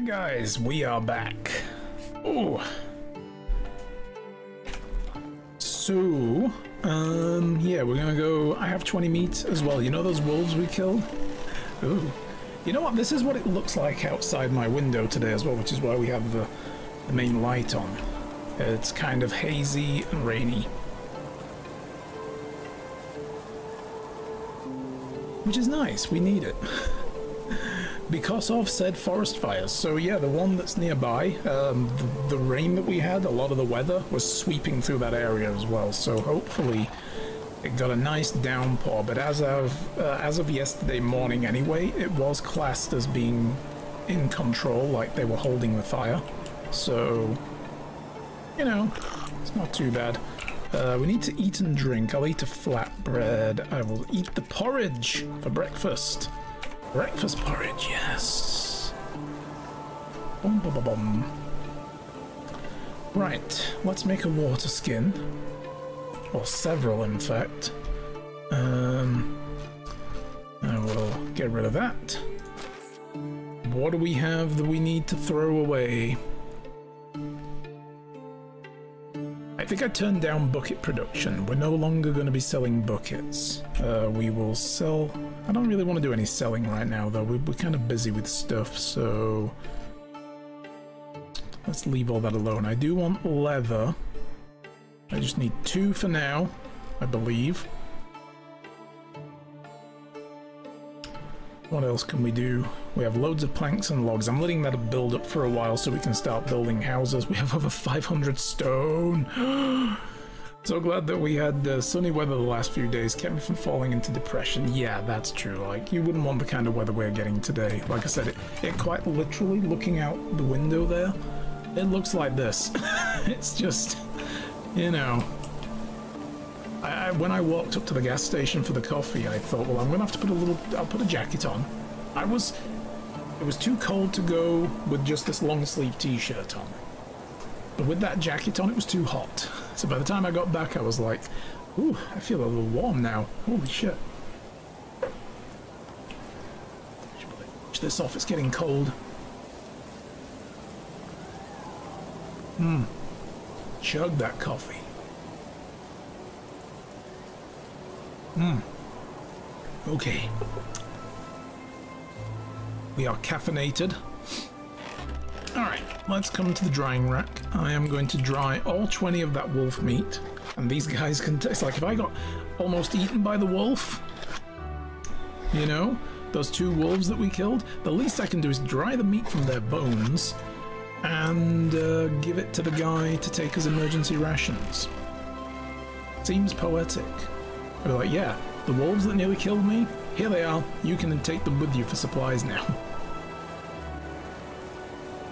Alright guys, we are back. Oh. So, yeah, we're gonna go, I have 20 meat as well. You know those wolves we killed? Ooh. You know what, this is what it looks like outside my window today as well, which is why we have the main light on. It's kind of hazy and rainy. Which is nice, we need it. Because of said forest fires. So yeah, the one that's nearby, the rain that we had, a lot of the weather was sweeping through that area as well. So hopefully it got a nice downpour. But as of yesterday morning anyway, it was classed as being in control, like they were holding the fire. So, you know, it's not too bad. We need to eat and drink. I'll eat a flatbread. I will eat the porridge for breakfast. Breakfast porridge, yes. Bum, bum, bum, bum. Right, let's make a water skin. Or several, in fact. I will get rid of that. What do we have that we need to throw away? I think I turned down bucket production. We're no longer going to be selling buckets. We will sell... I don't really want to do any selling right now, though. We're kind of busy with stuff, so... let's leave all that alone. I do want leather. I just need 2 for now, I believe. What else can we do? We have loads of planks and logs. I'm letting that build up for a while so we can start building houses. We have over 500 stone. So glad that we had sunny weather the last few days. Kept me from falling into depression. Yeah, that's true. Like, you wouldn't want the kind of weather we're getting today. Like I said, it quite literally, looking out the window there, it looks like this. It's just, you know... when I walked up to the gas station for the coffee, I thought, well, I'm going to have to put I'll put a jacket on. It was too cold to go with just this long sleeve t-shirt on. But with that jacket on, it was too hot. So by the time I got back, I was like, ooh, I feel a little warm now. Holy shit. Switch this off, it's getting cold. Chug that coffee. Okay. We are caffeinated. Alright, let's come to the drying rack. I am going to dry all 20 of that wolf meat. And these guys can taste like if I got almost eaten by the wolf, you know, those 2 wolves that we killed, the least I can do is dry the meat from their bones and give it to the guy to take as emergency rations. Seems poetic. I'd be like, yeah, the wolves that nearly killed me, here they are. You can take them with you for supplies now.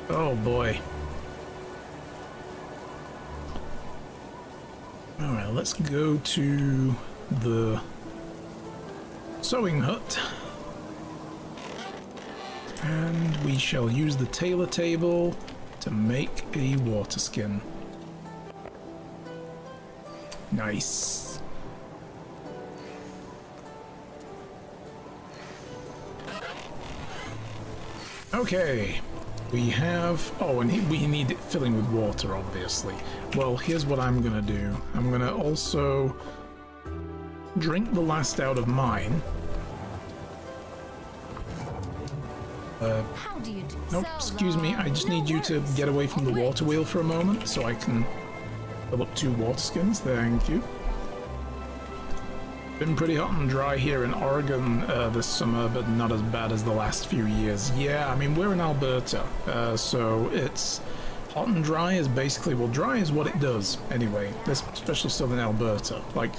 Oh boy. Alright, let's go to the sewing hut. And we shall use the tailor table to make a water skin. Nice. Okay, we have... oh, and we need it filling with water, obviously. Well, here's what I'm gonna do. I'm gonna also drink the last out of mine. Nope, excuse me, I just need you to get away from the water wheel for a moment so I can fill up 2 water skins. Thank you. Been pretty hot and dry here in Oregon this summer, but not as bad as the last few years. Yeah, I mean, we're in Alberta, so it's hot and dry is basically, well, dry is what it does anyway, especially southern Alberta. Like,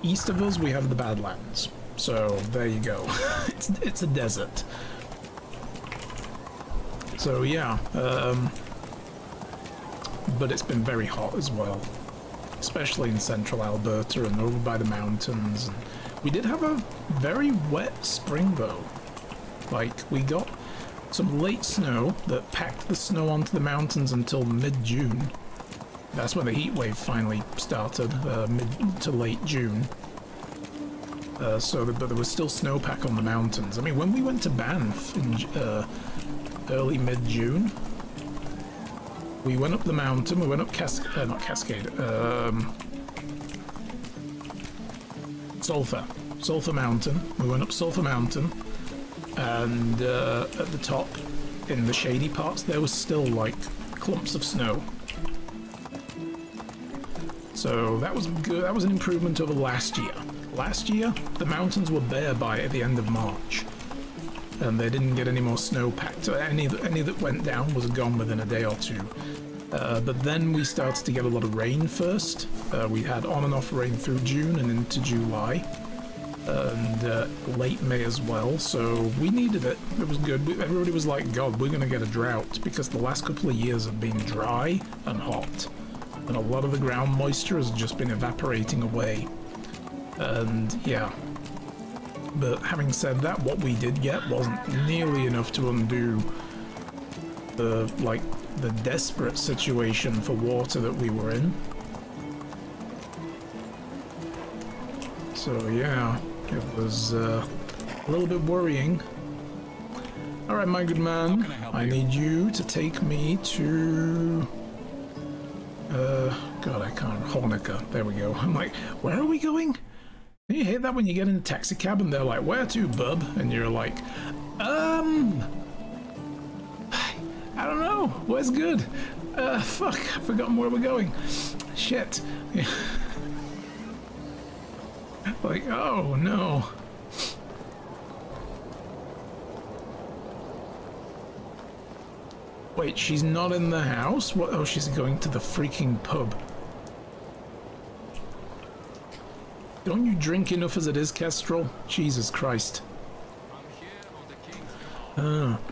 east of us, we have the Badlands, so there you go. It's a desert. So yeah, but it's been very hot as well. Especially in central Alberta and over by the mountains. We did have a very wet spring though. Like, we got some late snow that packed the snow onto the mountains until mid-June. That's when the heat wave finally started, mid to late June. But there was still snowpack on the mountains. I mean, when we went to Banff in early mid-June. We went up the mountain, we went up not Cascade, Sulphur Mountain. We went up Sulphur Mountain, and at the top, in the shady parts, there was still like clumps of snow. So that was good. That was an improvement over last year. Last year, the mountains were bare by at the end of March, and they didn't get any more snow packed. Any that went down was gone within a day or two. But then we started to get a lot of rain first. We had on and off rain through June and into July, and late May as well, so we needed it. It was good. Everybody was like, God, we're going to get a drought, because the last couple of years have been dry and hot, and a lot of the ground moisture has just been evaporating away. And yeah, but having said that, what we did get wasn't nearly enough to undo the desperate situation for water that we were in. So yeah, it was a little bit worrying. Alright, my good man, I need you to take me to... God, I can't... Hornica, there we go. I'm like, where are we going? You hate that when you get in a taxi cab and they're like, where to, bub? And you're like, I don't know, where's good? Fuck, I've forgotten where we're going. Shit. Like, oh no. Wait, she's not in the house? What? Oh, she's going to the freaking pub. Don't you drink enough as it is, Kestrel? Jesus Christ.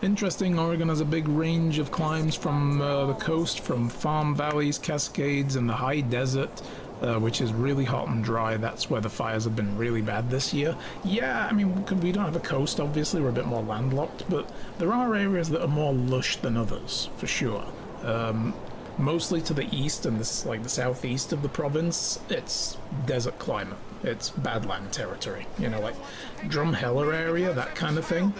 Interesting. Oregon has a big range of climes from the coast, from farm valleys, cascades, and the high desert, which is really hot and dry. That's where the fires have been really bad this year. Yeah, I mean, we don't have a coast, obviously. We're a bit more landlocked, but there are areas that are more lush than others, for sure. Mostly to the east and this, like the southeast of the province, it's desert climate. It's Badland territory, you know, like Drumheller area, that kind of thing.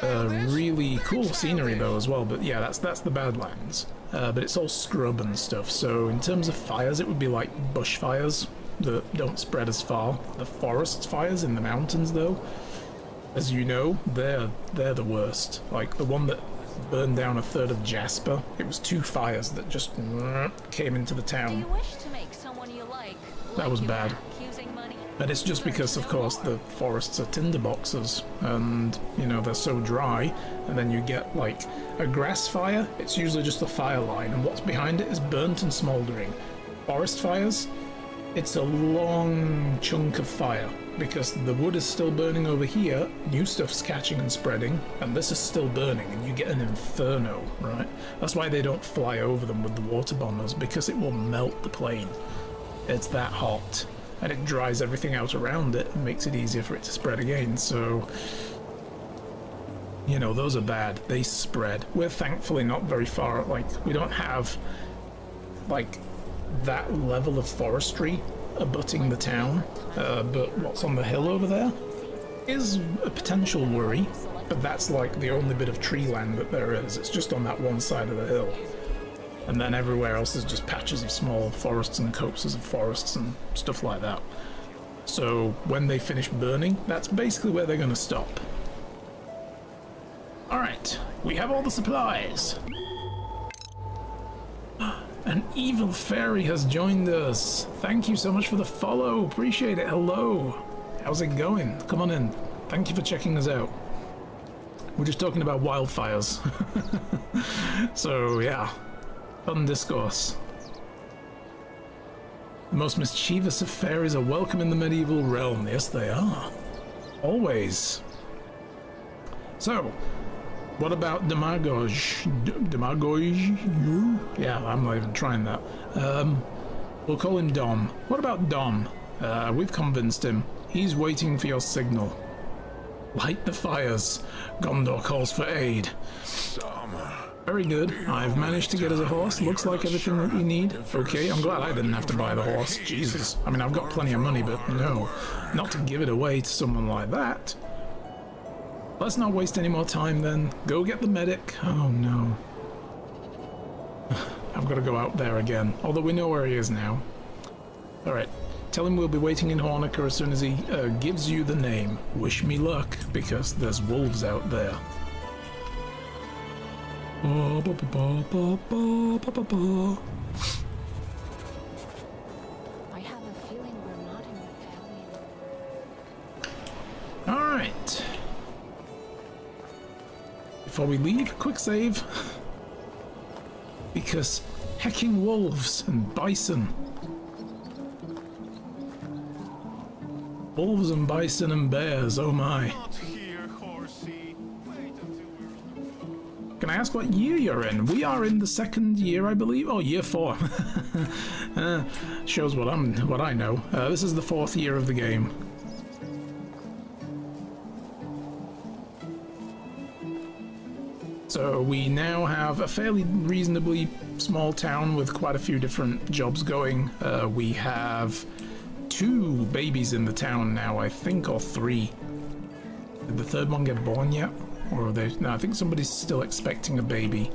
Really cool scenery though as well, but yeah, that's the Badlands. But it's all scrub and stuff, so in terms of fires, it would be like bush fires that don't spread as far. The forest fires in the mountains though, as you know, they're the worst. Like the one that burned down a third of Jasper, it was 2 fires that just came into the town. Do you wish to make someone you like that was bad. money? And it's just because, of course, the forests are tinderboxes, and, you know, they're so dry, and then you get, like, a grass fire, it's usually just a fire line, and what's behind it is burnt and smouldering. Forest fires, it's a long chunk of fire, because the wood is still burning over here, new stuff's catching and spreading, and this is still burning, and you get an inferno, right? That's why they don't fly over them with the water bombers, because it will melt the plane. It's that hot. And it dries everything out around it and makes it easier for it to spread again, so... You know, those are bad. They spread. We're thankfully not very far, like, we don't have, like, that level of forestry abutting the town, but what's on the hill over there is a potential worry, but that's like the only bit of tree land that there is. It's just on that one side of the hill. And then everywhere else is just patches of small forests and copses of forests and stuff like that. So when they finish burning, that's basically where they're going to stop. Alright, we have all the supplies. An evil fairy has joined us. Thank you so much for the follow. Appreciate it. Hello. How's it going? Come on in. Thank you for checking us out. We're just talking about wildfires. So yeah. Fun discourse. The most mischievous of fairies are welcome in the medieval realm. Yes, they are. Always. So, what about Demagogue? Demagogue? Yeah, I'm not even trying that. We'll call him Dom. What about Dom? We've convinced him. He's waiting for your signal. Light the fires. Gondor calls for aid. Very good. I've managed to get us a horse. Looks like everything that we need. Okay, I'm glad I didn't have to buy the horse. Jesus. I mean, I've got plenty of money, but no. Not to give it away to someone like that. Let's not waste any more time then. Go get the medic. Oh no. I've got to go out there again. Although we know where he is now. Alright. Tell him we'll be waiting in Hornica as soon as he gives you the name. Wish me luck, because there's wolves out there. I have a feeling we're not in the valley anymore. Alright. Before we leave, quick save. Because hecking wolves and bison. Wolves and bison and bears, oh my. Can I ask what year you're in? We are in the second year, I believe. Oh, year 4. Shows what I know. This is the 4th year of the game. So we now have a fairly reasonably small town with quite a few different jobs going. We have 2 babies in the town now, I think, or 3. Did the 3rd one get born yet? Or are they... No, I think somebody's still expecting a baby.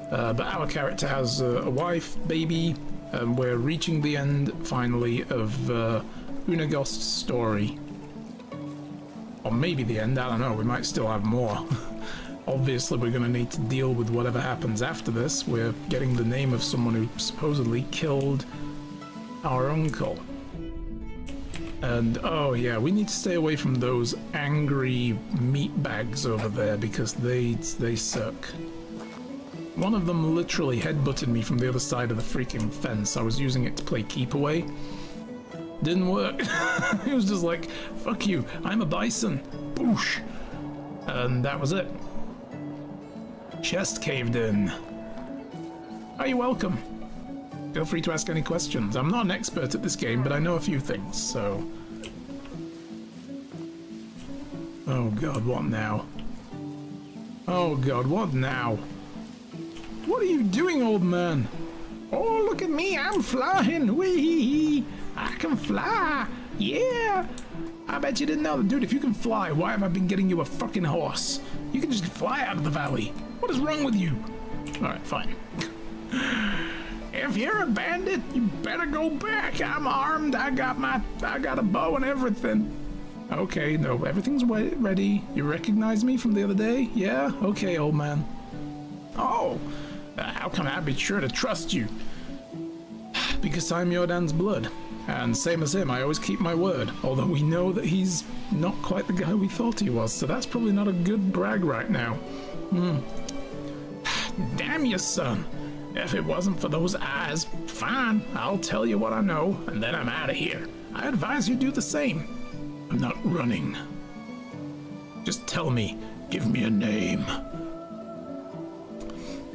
But our character has a wife, baby, and we're reaching the end, finally, of Unagost's story. Or maybe the end, I don't know, we might still have more. Obviously, we're going to need to deal with whatever happens after this. We're getting the name of someone who supposedly killed our uncle. And, oh yeah, we need to stay away from those angry meatbags over there because they suck. One of them literally headbutted me from the other side of the freaking fence. I was using it to play keep away. Didn't work. It was just like, fuck you, I'm a bison. Boosh. And that was it. Chest caved in. Oh, you're welcome. Feel free to ask any questions. I'm not an expert at this game, but I know a few things, so... Oh god, what now? Oh god, what now? What are you doing, old man? Oh, look at me, I'm flying! Wee! I can fly! Yeah! I bet you didn't know. Dude, if you can fly, why have I been getting you a fucking horse? You can just fly out of the valley. What is wrong with you? Alright, fine. If you're a bandit, you better go back. I'm armed. I got a bow and everything. Okay, no, everything's ready. You recognize me from the other day? Yeah? Okay, old man. Oh, how can I be sure to trust you? Because I'm Jordan's blood. And same as him, I always keep my word. Although we know that he's not quite the guy we thought he was, so that's probably not a good brag right now. Damn you, son. If it wasn't for those eyes, fine, I'll tell you what I know, and then I'm out of here. I advise you do the same. I'm not running. Just tell me, give me a name.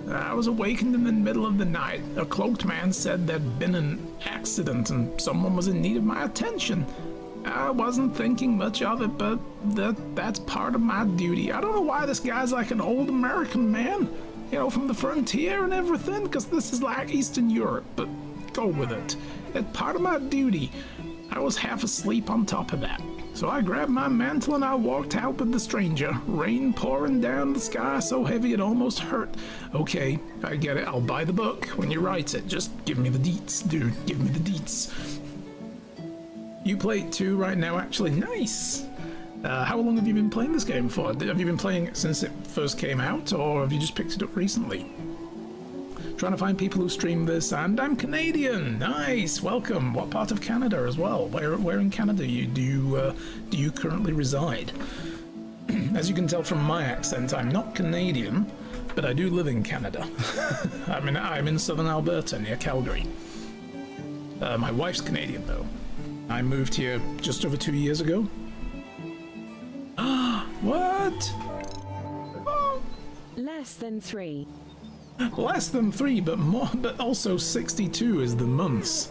I was awakened in the middle of the night. A cloaked man said there'd been an accident and someone was in need of my attention. I wasn't thinking much of it, but that's part of my duty. I don't know why this guy's like an old American man. You know, from the frontier and everything, because this is like Eastern Europe, but go with it. It's part of my duty. I was half asleep on top of that. So I grabbed my mantle and I walked out with the stranger. Rain pouring down the sky so heavy it almost hurt. Okay, I get it. I'll buy the book when you write it. Just give me the deets, dude. Give me the deets. You play it too right now, actually. Nice. How long have you been playing this game for? Have you been playing it since it first came out, or have you just picked it up recently? Trying to find people who stream this, and I'm Canadian. Nice, welcome. What part of Canada as well? Where in Canada do you currently reside? As you can tell from my accent, I'm not Canadian, but I do live in Canada. I'm in southern Alberta near Calgary. My wife's Canadian though. I moved here just over 2 years ago. What? Less than 3. Less than 3, but also 62 is the months.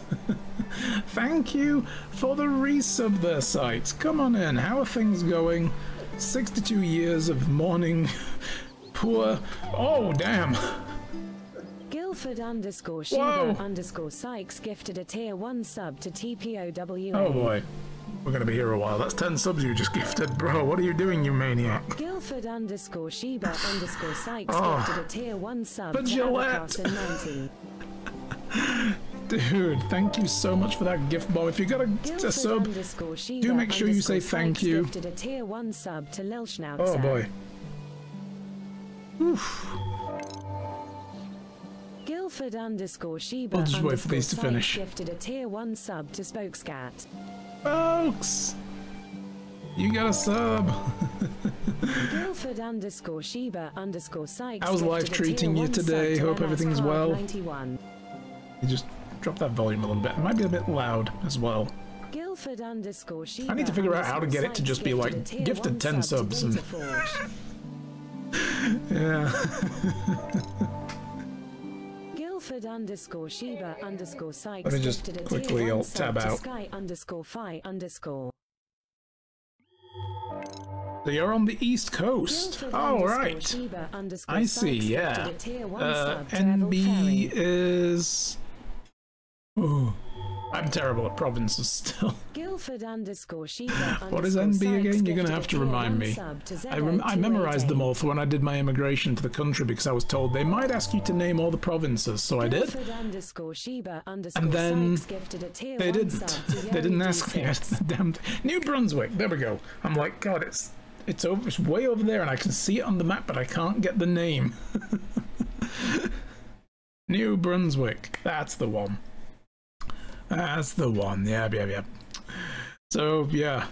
Thank you for the resub there, sites. Come on in. How are things going? 62 years of mourning. Poor. Oh, damn. Guildford_Shiva_Sykes gifted a tier 1 sub to TPOW. Oh boy. We're going to be here a while. That's 10 subs you just gifted. Bro, what are you doing, you maniac? Guildford _ Sheba _ Sykes gifted a tier 1 sub but to Gillette. Avocos 90. Dude, thank you so much for that gift bomb. If you got a sub, do make sure you say thank you. Gifted a tier 1 sub to Lil Schnauzer. Oh boy. Oof. Guildford _ Sheba I'll just wait for these to Sykes finish. gifted a tier 1 sub to Spokescat. Folks, you got a sub. Guildford _ Sheba _ Sykes. How's life treating you today? Hope everything's well. 91. You just drop that volume a little bit. It might be a bit loud as well. Guildford _ Sheba I need to figure out how to get it to just be like gifted 10 subs and yeah. Guildford _ Sheba _ Sykes. Let me just gifted a quickly tier 1 alt tab sub to out. Sky _ Fi _ So you're on the East Coast. Oh, right. Sheba _ I see, Sykes yeah. gifted a tier 1 sub to NB Revel Ferry. is... Ooh, I'm terrible at provinces still. Guildford _ Sheba What is _ NB Sykes again? You're going gifted to a have to tier remind 1 me. sub to I memorized them all for when I did my immigration to the country because I was told they might ask you to name all the provinces, so I did. Guildford _ Sheba _ And then Sykes gifted a tier they 1 didn't. sub to They didn't Yuri ask me. D6. Damn New Brunswick. There we go. I'm like, God, it's over. It's way over there, and I can see it on the map, but I can't get the name. New Brunswick. That's the one. That's the one. Yeah. So yeah.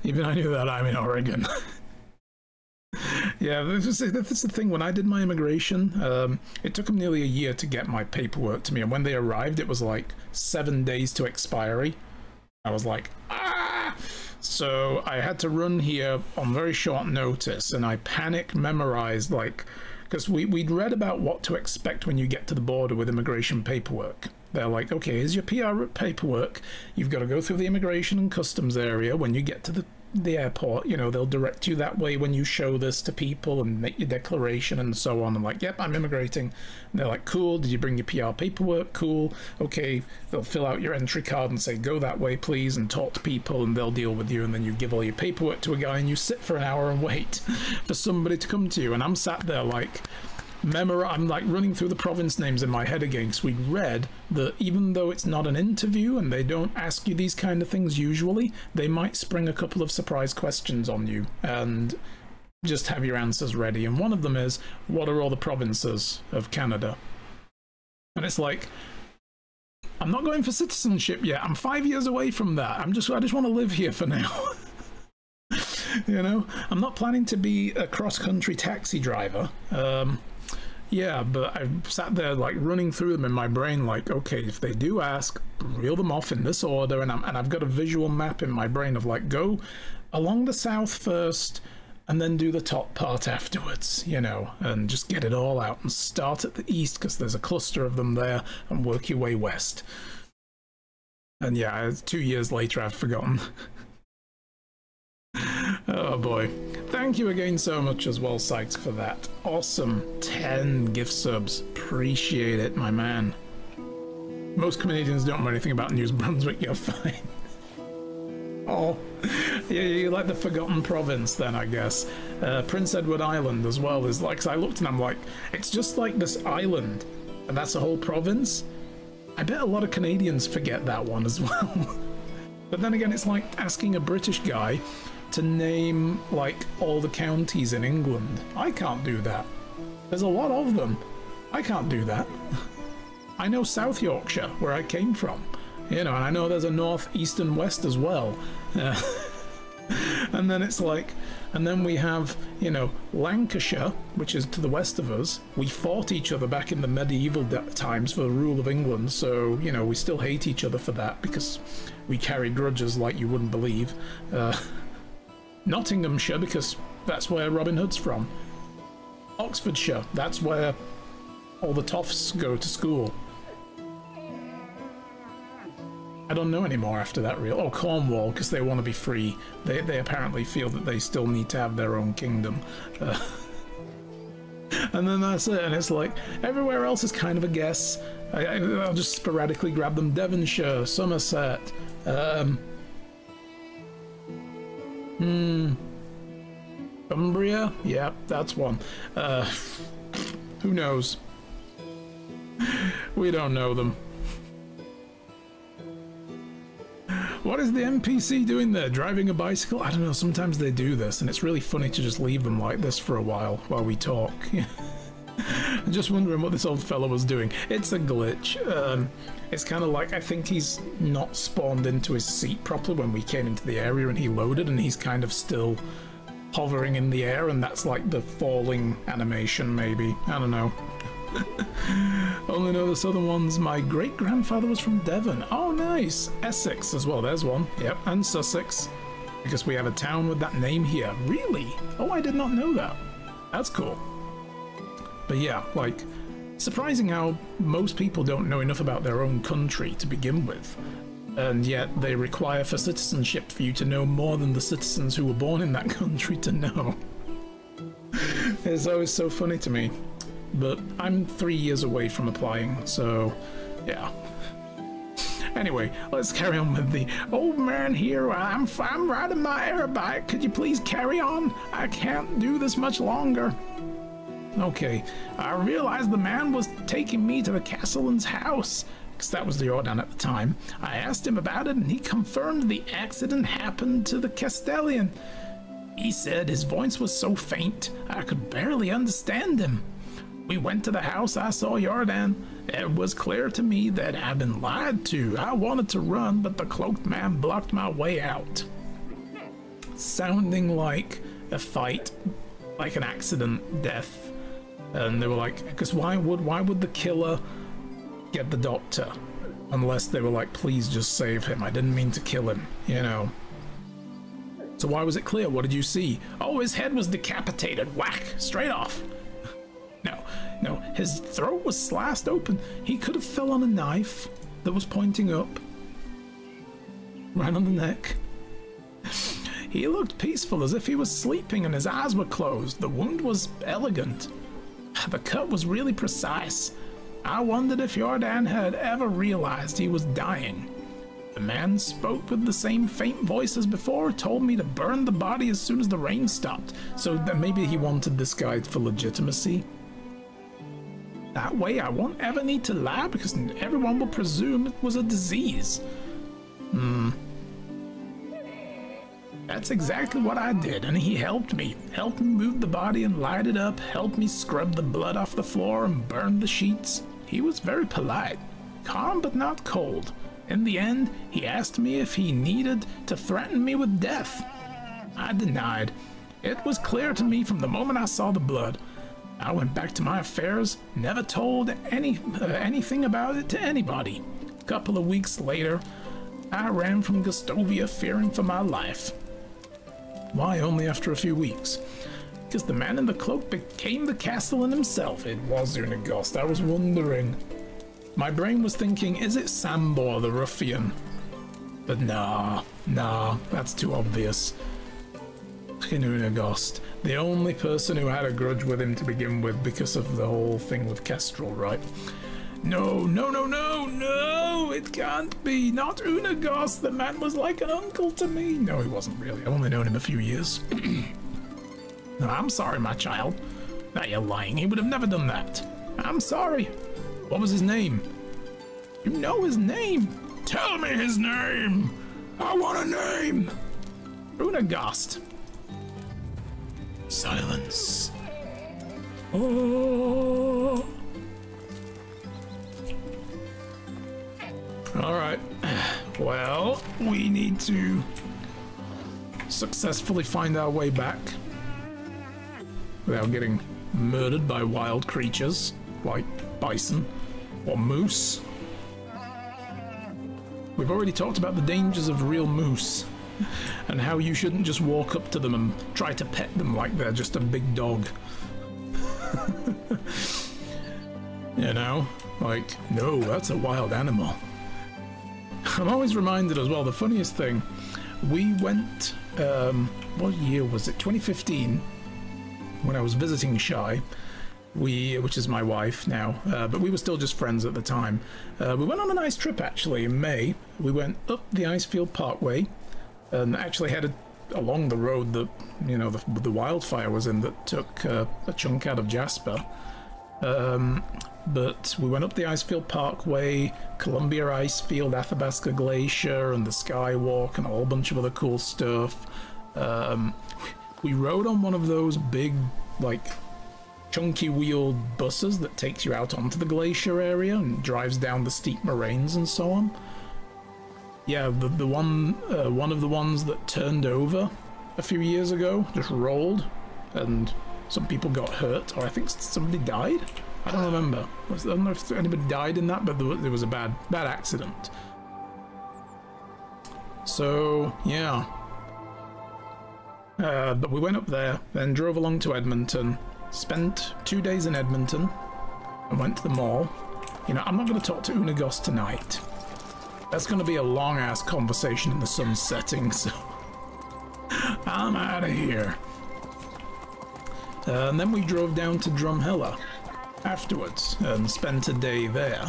Even I knew that I'm in Oregon. Yeah, this is the thing. When I did my immigration, it took them nearly a year to get my paperwork to me, and when they arrived, it was like 7 days to expiry. I was like, ah! So I had to run here on very short notice, and I panic memorized, like, because we'd read about what to expect when you get to the border with immigration paperwork. They're like, okay, here's your PR paperwork. You've got to go through the immigration and customs area. When you get to the airport, you know, they'll direct you that way when you show this to people and make your declaration and so on. I'm like, yep, I'm immigrating. And they're like, cool, did you bring your PR paperwork? Cool. Okay, they'll fill out your entry card and say, go that way, please, and talk to people, and they'll deal with you. And then you give all your paperwork to a guy, and you sit for an hour and wait for somebody to come to you. And I'm sat there like, I'm like running through the province names in my head again, because we'd read that even though it's not an interview and they don't ask you these kind of things usually, they might spring a couple of surprise questions on you and just have your answers ready. And one of them is, what are all the provinces of Canada? And it's like, I'm not going for citizenship yet. I'm 5 years away from that. I just want to live here for now. You know, I'm not planning to be a cross-country taxi driver. Yeah, but I sat there like running through them in my brain, like, okay, if they do ask, reel them off in this order, and I've got a visual map in my brain of like, go along the south first, and then do the top part afterwards, you know, and just get it all out and start at the east because there's a cluster of them there, and work your way west. And yeah, 2 years later, I've forgotten. Oh boy. Thank you again so much as well, Sykes, for that. Awesome 10 gift subs. Appreciate it, my man. Most Canadians don't know anything about New Brunswick, you're fine. Oh, yeah, you like the forgotten province then, I guess. Prince Edward Island as well is like, 'cause I looked and I'm like, it's just like this island, and that's a whole province. I bet a lot of Canadians forget that one as well. But then again, it's like asking a British guy to name like all the counties in England. I can't do that. There's a lot of them. I can't do that. I know South Yorkshire, where I came from, you know, and I know there's a north, east, and west as well. And then it's like, and then we have, you know, Lancashire, which is to the west of us. We fought each other back in the medieval times for the rule of England, so, you know, we still hate each other for that because we carry grudges like you wouldn't believe. Nottinghamshire, because that's where Robin Hood's from. Oxfordshire, that's where all the toffs go to school. I don't know anymore after that real. Oh, Cornwall, because they want to be free. They apparently feel that they still need to have their own kingdom. And then that's it, and it's like, everywhere else is kind of a guess. I'll just sporadically grab them. Devonshire, Somerset, Umbria? Yeah, that's one. Who knows? We don't know them. What is the NPC doing there? Driving a bicycle? I don't know, sometimes they do this, and it's really funny to just leave them like this for a while we talk. I'm just wondering what this old fellow was doing. It's a glitch. It's kind of like, I think he's not spawned into his seat properly when we came into the area and he loaded, and he's kind of still hovering in the air, and that's like the falling animation, maybe. I don't know. Only know the southern ones. My great-grandfather was from Devon. Oh, nice. Essex as well. There's one. Yep, and Sussex. Because we have a town with that name here. Really? Oh, I did not know that. That's cool. But yeah, like, surprising how most people don't know enough about their own country to begin with. And yet they require for citizenship for you to know more than the citizens who were born in that country to know. It's always so funny to me. But I'm 3 years away from applying, so yeah. Anyway, let's carry on with the old man here. I'm riding my air bike. Could you please carry on? I can't do this much longer. Okay, I realized the man was taking me to the Castellan's house, because that was the Jordan at the time. I asked him about it, and he confirmed the accident happened to the Castellan. He said his voice was so faint, I could barely understand him. We went to the house, I saw Jordan. It was clear to me that I'd been lied to. I wanted to run, but the cloaked man blocked my way out. Sounding like a fight, like an accident, death. And they were like, because why would the killer get the doctor? Unless they were like, please just save him. I didn't mean to kill him, you know. So why was it clear? What did you see? Oh, his head was decapitated. Whack, straight off. No, his throat was sliced open. He could have fell on a knife that was pointing up. Right on the neck. He looked peaceful, as if he was sleeping and his eyes were closed. The wound was elegant. The cut was really precise. I wondered if Jordan had ever realized he was dying. The man spoke with the same faint voice as before, told me to burn the body as soon as the rain stopped. So that maybe he wanted this guy for legitimacy. That way I won't ever need to lie because everyone will presume it was a disease. That's exactly what I did, and he helped me. Helped me move the body and light it up, helped me scrub the blood off the floor and burn the sheets. He was very polite, calm but not cold. In the end, he asked me if he needed to threaten me with death. I denied. It was clear to me from the moment I saw the blood. I went back to my affairs, never told anything about it to anybody. A couple of weeks later, I ran from Gustovia fearing for my life. Why only after a few weeks? Because the man in the cloak became the Castellan himself. It was Unagost. I was wondering. My brain was thinking, is it Sambor the ruffian? But nah, that's too obvious. Fucking Unagost. The only person who had a grudge with him to begin with because of the whole thing with Kestrel, right? No, it can't be. Not Unagost. The man was like an uncle to me. No, he wasn't really. I've only known him a few years. No, I'm sorry, my child. Now you're lying. He would have never done that. I'm sorry. What was his name? You know his name. Tell me his name. I want a name. Unagost. Silence. Oh. Alright. Well, we need to successfully find our way back without getting murdered by wild creatures like bison or moose. We've already talked about the dangers of real moose and how you shouldn't just walk up to them and try to pet them like they're just a big dog. You know? Like, no, that's a wild animal. I'm always reminded as well, the funniest thing, we went, what year was it? 2015, when I was visiting Shy. which is my wife now, but we were still just friends at the time. We went on a nice trip actually in May. We went up the Icefield Parkway and actually headed along the road that, you know, the wildfire was in that took a chunk out of Jasper. But we went up the Icefield Parkway, Columbia Icefield, Athabasca Glacier, and the Skywalk, and a whole bunch of other cool stuff. We rode on one of those big, like, chunky wheeled buses that takes you out onto the glacier area and drives down the steep moraines and so on. Yeah, the one of the ones that turned over a few years ago just rolled, and some people got hurt, or I think somebody died. I don't remember. I don't know if anybody died in that, but there was a bad accident. So yeah. But we went up there, then drove along to Edmonton. Spent 2 days in Edmonton and went to the mall. You know, I'm not going to talk to Unagos tonight. That's going to be a long-ass conversation in the sun setting, so I'm out of here. And then we drove down to Drumheller afterwards and spent a day there.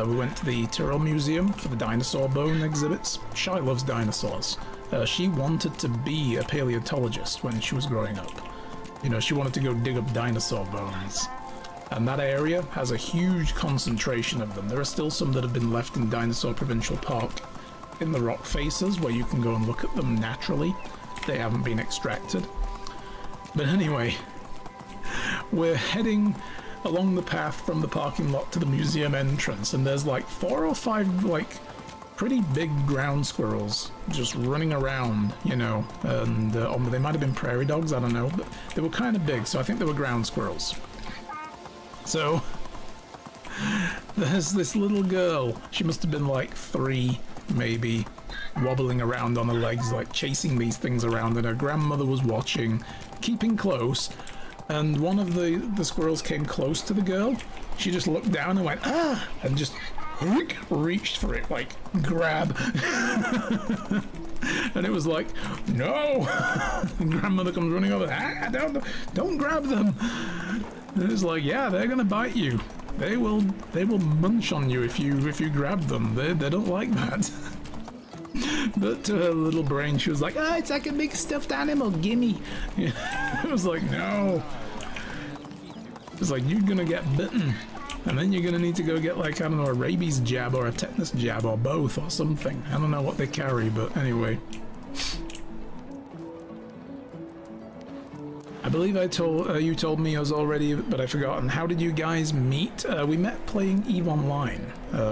We went to the Tyrrell Museum for the dinosaur bone exhibits. Shai loves dinosaurs. She wanted to be a paleontologist when she was growing up. You know, she wanted to go dig up dinosaur bones. And that area has a huge concentration of them. There are still some that have been left in Dinosaur Provincial Park in the rock faces where you can go and look at them naturally. They haven't been extracted. But anyway, we're heading along the path from the parking lot to the museum entrance, and there's like 4 or 5 like pretty big ground squirrels just running around, you know, and they might have been prairie dogs, I don't know, but they were kind of big, so I think they were ground squirrels. So there's this little girl, she must have been like 3 maybe, wobbling around on her legs, like chasing these things around, and her grandmother was watching, keeping close, and one of the squirrels came close to the girl. She just looked down and went, ah, and just reached for it, like, grab. And it was like, no. And grandmother comes running over, ah, don't grab them. And it's like, yeah, they're gonna bite you. They will munch on you if you grab them. They don't like that. But to her little brain, she was like, ah, it's like a big stuffed animal, gimme. It was like, no. It's like, you're gonna get bitten. And then you're gonna need to go get, like, I don't know, a rabies jab or a tetanus jab or both or something. I don't know what they carry, but anyway. I believe you told me us already, but I've forgotten. How did you guys meet? We met playing EVE Online.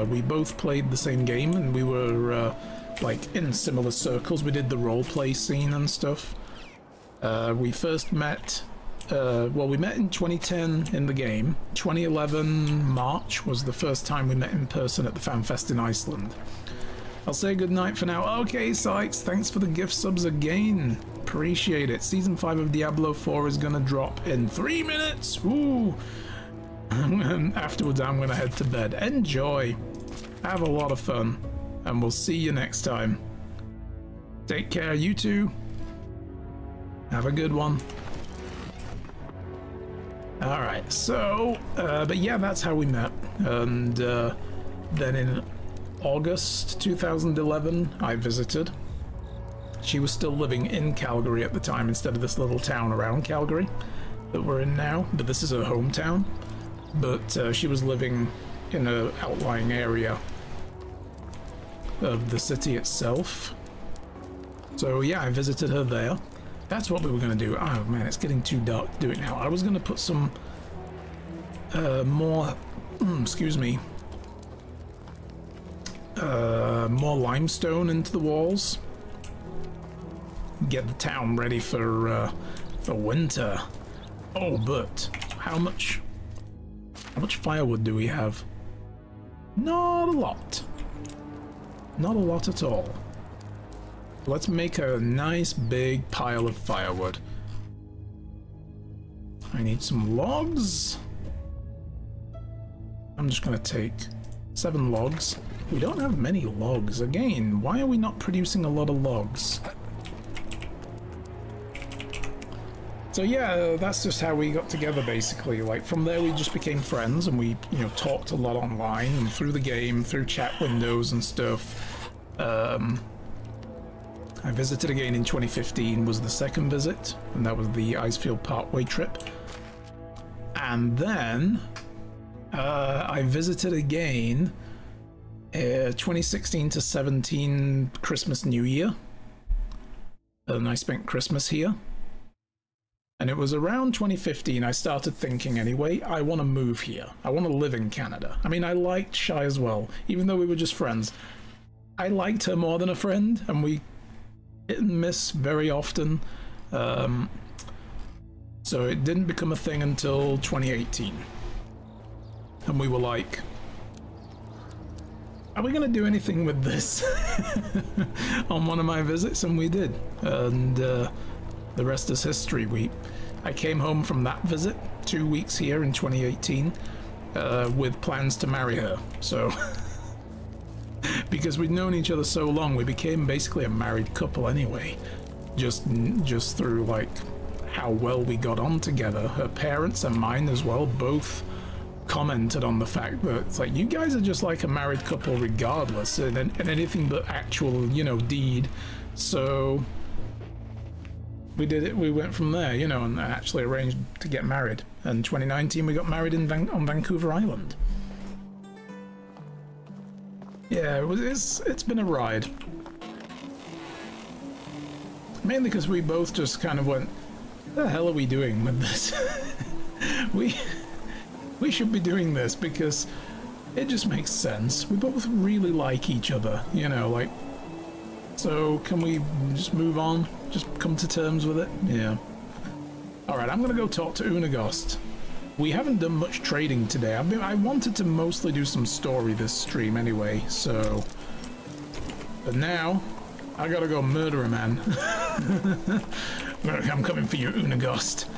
We both played the same game, and we were like in similar circles. We did the roleplay scene and stuff. We first met. Well, we met in 2010 in the game. 2011 March was the first time we met in person at the FanFest in Iceland. I'll say goodnight for now. Okay, Sykes, thanks for the gift subs again. Appreciate it. Season 5 of Diablo 4 is gonna drop in 3 minutes. Ooh. And afterwards, I'm gonna head to bed. Enjoy. Have a lot of fun. And we'll see you next time. Take care, you two. Have a good one. Alright, so, but yeah, that's how we met. And then in August 2011, I visited. She was still living in Calgary at the time instead of this little town around Calgary that we're in now, but this is her hometown. But she was living in an outlying area of the city itself. So yeah, I visited her there. That's what we were going to do. Oh man, it's getting too dark to do it now. I was going to put some more, excuse me, more limestone into the walls. Get the town ready for winter. Oh, but how much firewood do we have? Not a lot. Not a lot at all. Let's make a nice big pile of firewood. I need some logs. I'm just gonna take 7 logs. We don't have many logs. Again, why are we not producing a lot of logs? It's So yeah, that's just how we got together basically. Like from there we just became friends and we, you know, talked a lot online and through the game, through chat windows and stuff. I visited again in 2015 was the second visit, and that was the Icefield Parkway trip. And then I visited again 2016 to 17 Christmas New Year. And I spent Christmas here. And it was around 2015 I started thinking anyway, I want to move here. I want to live in Canada. I mean, I liked Shy as well, even though we were just friends. I liked her more than a friend, and we didn't miss very often. So it didn't become a thing until 2018. And we were like, are we going to do anything with this on one of my visits? And we did. And the rest is history. I came home from that visit, 2 weeks here in 2018, with plans to marry her. So, because we'd known each other so long, we became basically a married couple anyway. Just through like how well we got on together. Her parents and mine as well both commented on the fact that it's like, you guys are just like a married couple regardless, and anything but actual, you know, deed. So we did it. We went from there, you know, and actually arranged to get married. And 2019 we got married on Vancouver Island. Yeah, it's been a ride. Mainly because we both just kind of went, what the hell are we doing with this? we should be doing this because it just makes sense. We both really like each other, you know, like, so can we just move on? Just come to terms with it? Yeah. Alright, I'm gonna go talk to Unagost. We haven't done much trading today. I wanted to mostly do some story this stream anyway, so... But now, I gotta go murder a man. I'm coming for you, Unagost.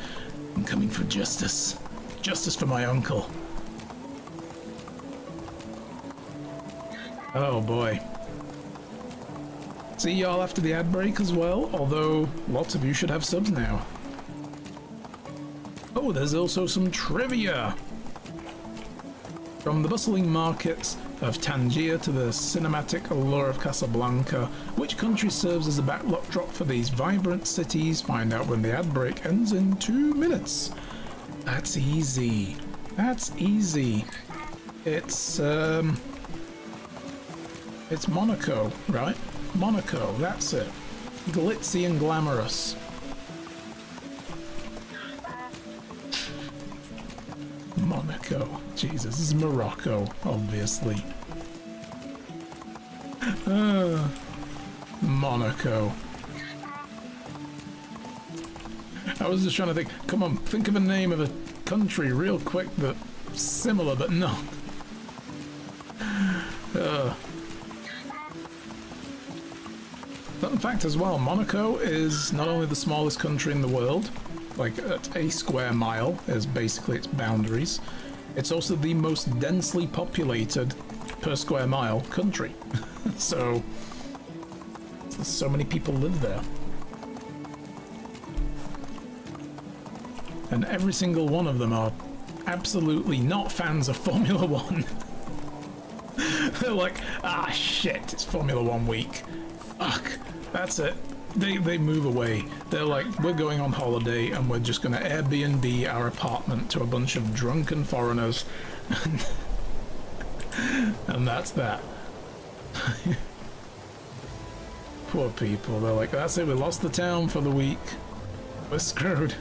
I'm coming for justice. Justice for my uncle. Oh boy. See y'all after the ad break as well, although lots of you should have subs now. Oh, there's also some trivia! From the bustling markets of Tangier to the cinematic allure of Casablanca, which country serves as a backdrop for these vibrant cities? Find out when the ad break ends in 2 minutes. That's easy. That's easy. It's Monaco, right? Monaco, that's it. Glitzy and glamorous. Monaco. Jesus, this is Morocco, obviously. Monaco. I was just trying to think, come on, think of a name of a country real quick that's similar, but no. Fun fact as well, Monaco is not only the smallest country in the world, like at a square mile is basically its boundaries, it's also the most densely populated per square mile country. So many people live there. And every single one of them are absolutely not fans of Formula One. They're like, ah shit, it's Formula One week. Fuck, that's it. They move away. They're like, we're going on holiday and we're just gonna Airbnb our apartment to a bunch of drunken foreigners. And that's that. Poor people, they're like, that's it, we lost the town for the week. We're screwed.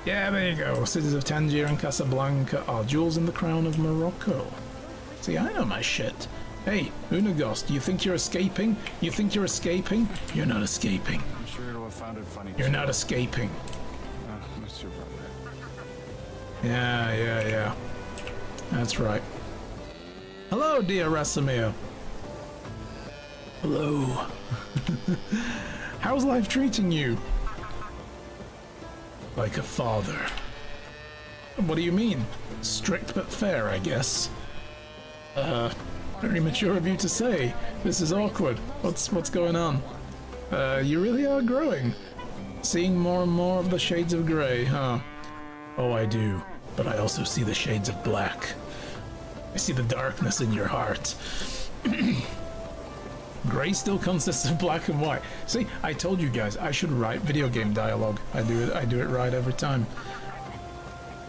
Yeah, there you go. Cities of Tangier and Casablanca are jewels in the crown of Morocco. See, I know my shit. Hey, Unagost, you think you're escaping? You think you're escaping? You're not escaping. I'm sure you'll have found it funny. You're not escaping. Mr. Butler. Yeah. That's right. Hello, dear Rasamir. Hello. How's life treating you? Like a father. What do you mean? Strict but fair, I guess. Very mature of you to say. This is awkward. What's going on? You really are growing. Seeing more and more of the shades of grey, huh? Oh, I do. But I also see the shades of black. I see the darkness in your heart. Grey still consists of black and white. See, I told you guys I should write video game dialogue. I do it right every time.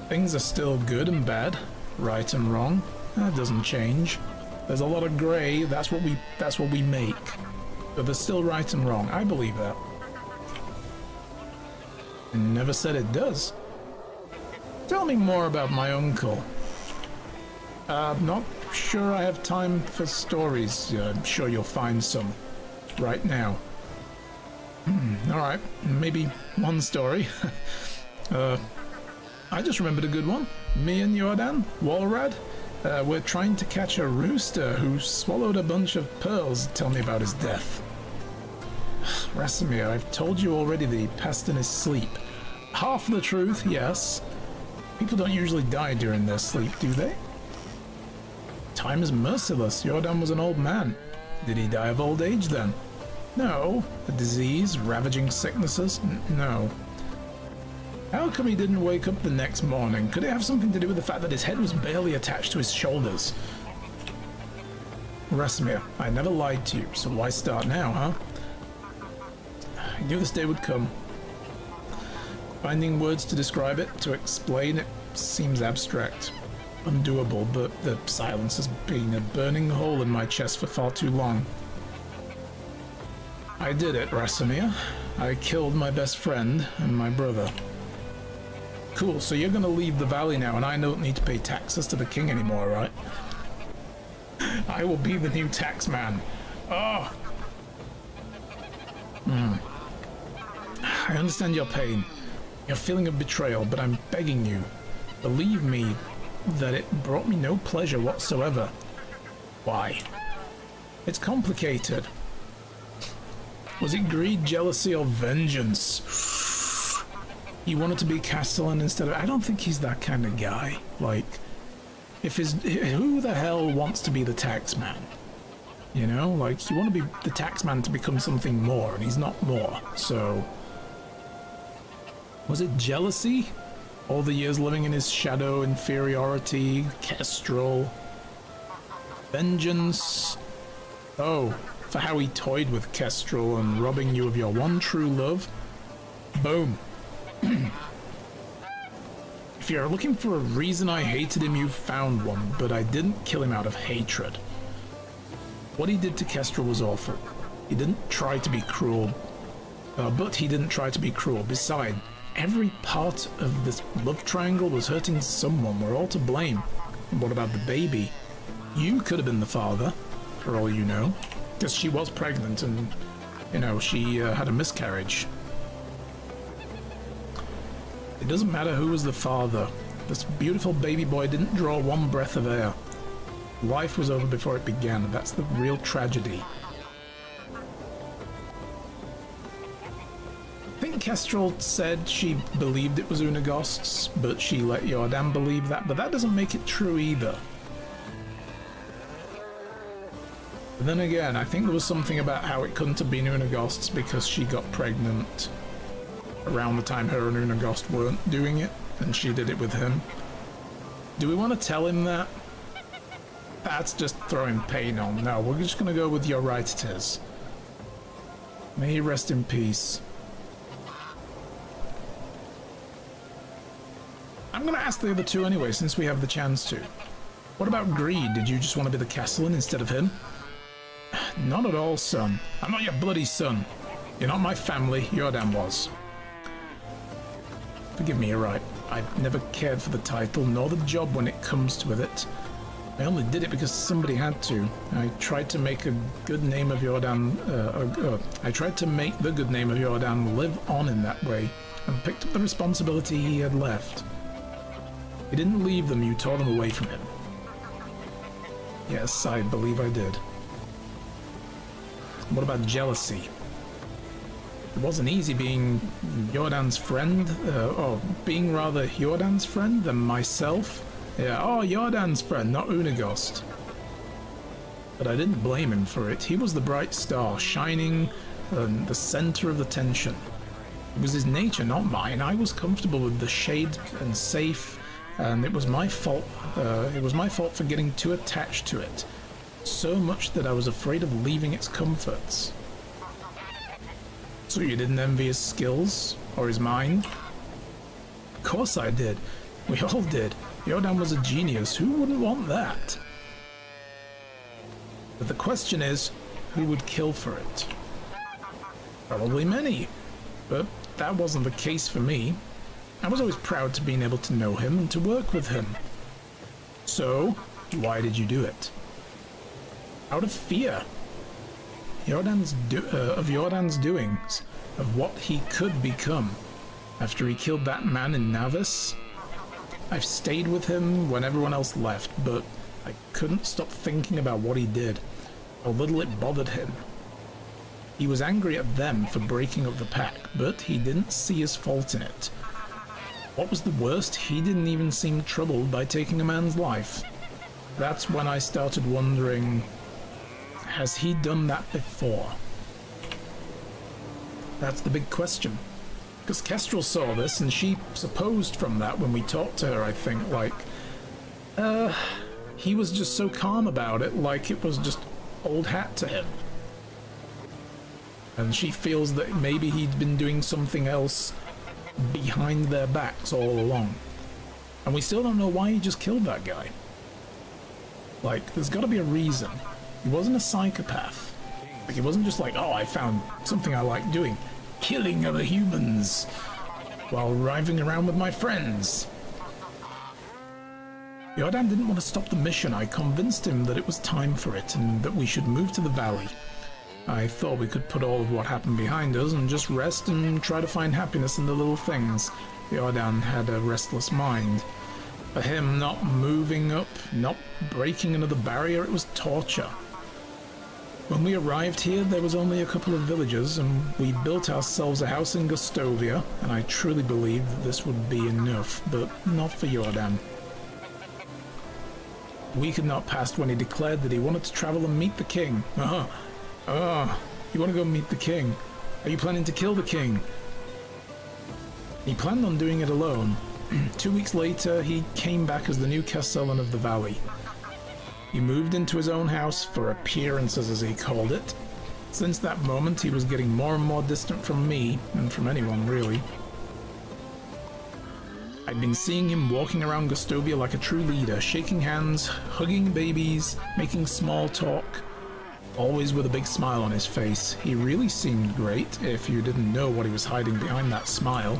Things are still good and bad, right and wrong. That doesn't change. There's a lot of grey. That's what we make. But there's still right and wrong. I believe that. I never said it does. Tell me more about my uncle. Not sure I have time for stories. I'm sure you'll find some right now. Alright, maybe one story. I just remembered a good one. Me and Jordan, Walrad, we're trying to catch a rooster who swallowed a bunch of pearls. Tell me about his death. Rasimir, I've told you already that he passed in his sleep. Half the truth, yes. People don't usually die during their sleep, do they? Time is merciless. Jordan was an old man. Did he die of old age then? No. A disease, ravaging sicknesses? No. How come he didn't wake up the next morning? Could it have something to do with the fact that his head was barely attached to his shoulders? Rasimir, I never lied to you, so why start now, huh? I knew this day would come. Finding words to describe it, to explain it, seems abstract. Undoable, but the silence has been a burning hole in my chest for far too long. I did it, Rasimir. I killed my best friend and my brother. Cool, so you're gonna leave the valley now and I don't need to pay taxes to the king anymore, right? I will be the new tax man. Oh! I understand your pain, your feeling of betrayal, but I'm begging you, believe me that it brought me no pleasure whatsoever. Why? It's complicated. Was it greed, jealousy, or vengeance? He wanted to be Castellan instead of... I don't think he's that kind of guy. Like, who the hell wants to be the taxman? You know, like, you want to be the taxman to become something more, and he's not more, so... Was it jealousy? All the years living in his shadow, inferiority, Kestrel. Vengeance. Oh, for how he toyed with Kestrel and robbing you of your one true love. Boom. If you're looking for a reason I hated him, you found one, but I didn't kill him out of hatred. What he did to Kestrel was awful. He didn't try to be cruel, but he didn't try to be cruel. Besides, every part of this love triangle was hurting someone. We're all to blame. And what about the baby? You could have been the father, for all you know. Because she was pregnant and, you know, she had a miscarriage. It doesn't matter who was the father. This beautiful baby boy didn't draw one breath of air. Life was over before it began. That's the real tragedy. I think Kestrel said she believed it was Unagost's, but she let Jordan believe that, but that doesn't make it true either. But then again, I think there was something about how it couldn't have been Unagost's because she got pregnant around the time her and Unagost weren't doing it, and she did it with him. Do we want to tell him that? That's just throwing pain on. No, we're just going to go with you're right it is. May he rest in peace. I'm going to ask the other two anyway, since we have the chance to. What about greed? Did you just want to be the Castellan instead of him? Not at all, son. I'm not your bloody son. You're not my family. Jordan was. Forgive me, you're right. I've never cared for the title, nor the job when it comes to it. I only did it because somebody had to. I tried to make a good name of Jordan... I tried to make the good name of Jordan live on in that way, and picked up the responsibility he had left. You didn't leave them, you tore them away from him. Yes, I believe I did. What about jealousy? It wasn't easy being Jordan's friend, or being rather Jordan's friend than myself. Yeah, oh, Jordan's friend, not Unagost. But I didn't blame him for it. He was the bright star, shining the center of the tension. It was his nature, not mine. I was comfortable with the shade and safe, and it was my fault. It was my fault for getting too attached to it. So much that I was afraid of leaving its comforts. So you didn't envy his skills? Or his mind? Of course I did. We all did. Jordan was a genius. Who wouldn't want that? But the question is, who would kill for it? Probably many. But that wasn't the case for me. I was always proud to being able to know him and to work with him. So, why did you do it? Out of fear. Of Jordan's doings, of what he could become. After he killed that man in Navis, I've stayed with him when everyone else left, but I couldn't stop thinking about what he did, how little it bothered him. He was angry at them for breaking up the pack, but he didn't see his fault in it. What was the worst? He didn't even seem troubled by taking a man's life. That's when I started wondering, has he done that before? That's the big question. Because Kestrel saw this, and she supposed from that when we talked to her, I think, like, he was just so calm about it, like it was just old hat to him. And she feels that maybe he'd been doing something else behind their backs all along. And we still don't know why he just killed that guy. Like, there's got to be a reason. He wasn't a psychopath. Like, he wasn't just like, oh, I found something I like doing. Killing other humans while driving around with my friends. Jordan didn't want to stop the mission. I convinced him that it was time for it and that we should move to the valley. I thought we could put all of what happened behind us and just rest and try to find happiness in the little things. Jordan had a restless mind. For him, not moving up, not breaking another barrier, it was torture. When we arrived here, there was only a couple of villagers, and we built ourselves a house in Gustovia, and I truly believed that this would be enough, but not for Jordan. A week had not passed when he declared that he wanted to travel and meet the king. You want to go meet the king? Are you planning to kill the king? He planned on doing it alone. 2 weeks later, he came back as the new Castellan of the valley. He moved into his own house for appearances, as he called it. Since that moment, he was getting more and more distant from me, and from anyone, really. I'd been seeing him walking around Gustovia like a true leader, shaking hands, hugging babies, making small talk, always with a big smile on his face. He really seemed great, if you didn't know what he was hiding behind that smile.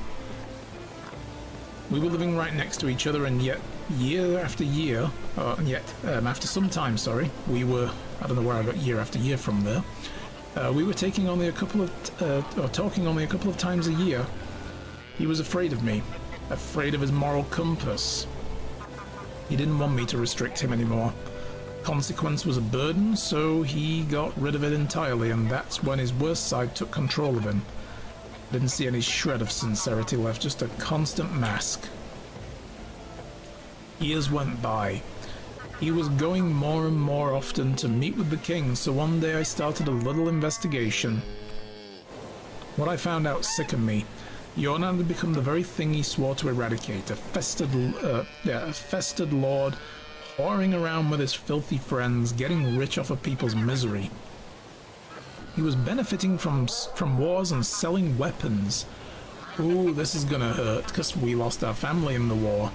We were living right next to each other, and yet, year after year, after some time, sorry, we were, I don't know where I got year after year from there, we were talking only a couple of times a year. He was afraid of me, afraid of his moral compass. He didn't want me to restrict him anymore. Consequence was a burden, so he got rid of it entirely, and that's when his worst side took control of him. Didn't see any shred of sincerity left, just a constant mask. Years went by. He was going more and more often to meet with the king, so one day I started a little investigation. What I found out sickened me. Jordan had become the very thing he swore to eradicate, a festered lord, whoring around with his filthy friends, getting rich off of people's misery. He was benefiting from wars and selling weapons. Ooh, this is gonna hurt, because we lost our family in the war.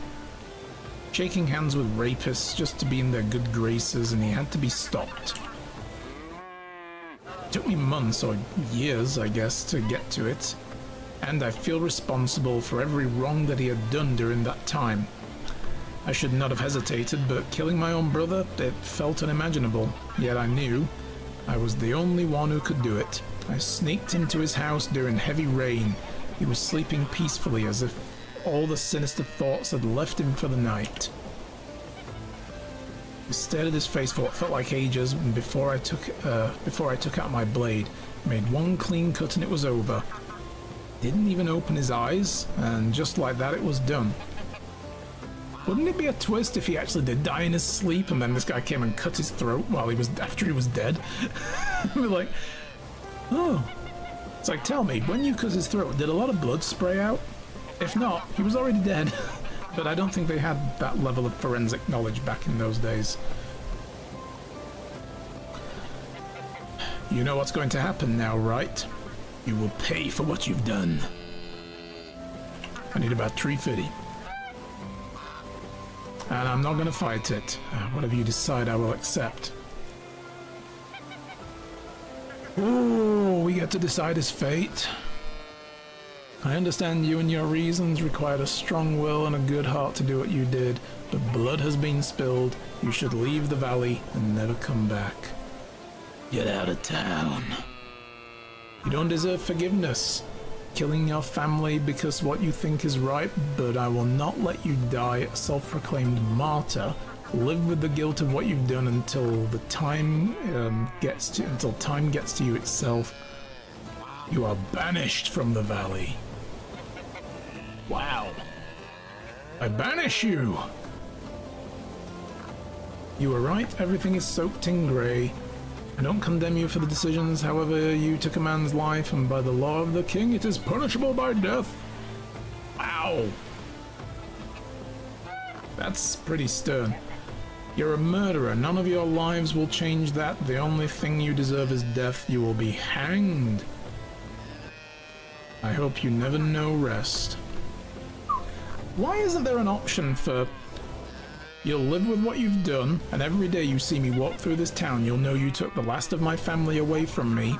Shaking hands with rapists just to be in their good graces, and he had to be stopped. It took me months, or years, I guess, to get to it. And I feel responsible for every wrong that he had done during that time. I should not have hesitated, but killing my own brother, it felt unimaginable. Yet I knew I was the only one who could do it. I sneaked into his house during heavy rain. He was sleeping peacefully, as if all the sinister thoughts had left him for the night. I stared at his face for what felt like ages, and before I took out my blade, made one clean cut and it was over. Didn't even open his eyes, and just like that it was done. Wouldn't it be a twist if he actually did die in his sleep and then this guy came and cut his throat after he was dead? We'd be like, oh, It's like, tell me, when you cut his throat, did a lot of blood spray out? If not, he was already dead. But I don't think they had that level of forensic knowledge back in those days. You know what's going to happen now, right? You will pay for what you've done. I need about 350. And I'm not going to fight it. Whatever you decide, I will accept. Ooh, we get to decide his fate. I understand you and your reasons required a strong will and a good heart to do what you did, but blood has been spilled. You should leave the valley and never come back. Get out of town. You don't deserve forgiveness. Killing your family because what you think is right, but I will not let you die a self-proclaimed martyr. Live with the guilt of what you've done until the time gets to you itself. You are banished from the valley. Wow. I banish you. You were right. Everything is soaked in grey. I don't condemn you for the decisions, however you took a man's life, and by the law of the king it is punishable by death. Wow. That's pretty stern. You're a murderer. None of your lives will change that. The only thing you deserve is death. You will be hanged. I hope you never know rest. Why isn't there an option for... You'll live with what you've done, and every day you see me walk through this town, you'll know you took the last of my family away from me.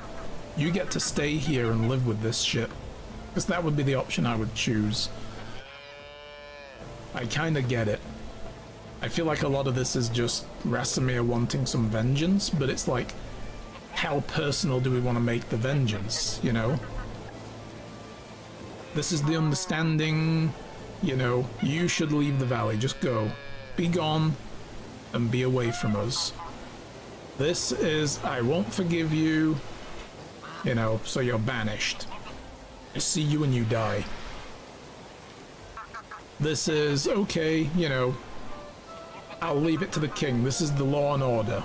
You get to stay here and live with this shit. Because that would be the option I would choose. I kinda get it. I feel like a lot of this is just Rasamir wanting some vengeance, but it's like, how personal do we want to make the vengeance, you know? This is the understanding, you know, you should leave the valley, just go. Be gone, and be away from us. This is, I won't forgive you, you know, so you're banished. I see you when you die. This is, okay, you know, I'll leave it to the king. This is the law and order.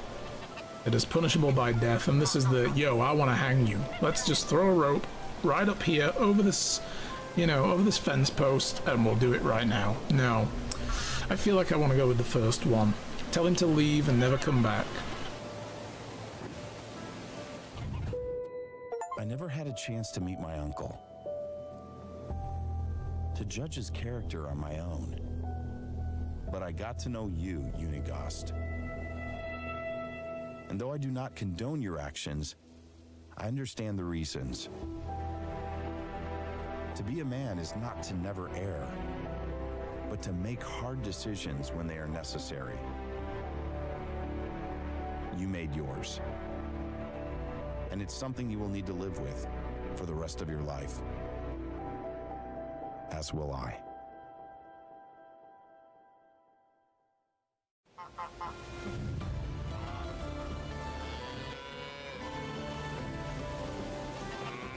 It is punishable by death, and this is the, yo, I want to hang you. Let's just throw a rope right up here, over this, you know, over this fence post, and we'll do it right now. No. I feel like I want to go with the first one. Tell him to leave and never come back. I never had a chance to meet my uncle. To judge his character on my own. But I got to know you, Unigast. And though I do not condone your actions, I understand the reasons. To be a man is not to never err, but to make hard decisions when they are necessary. You made yours. And it's something you will need to live with for the rest of your life. As will I.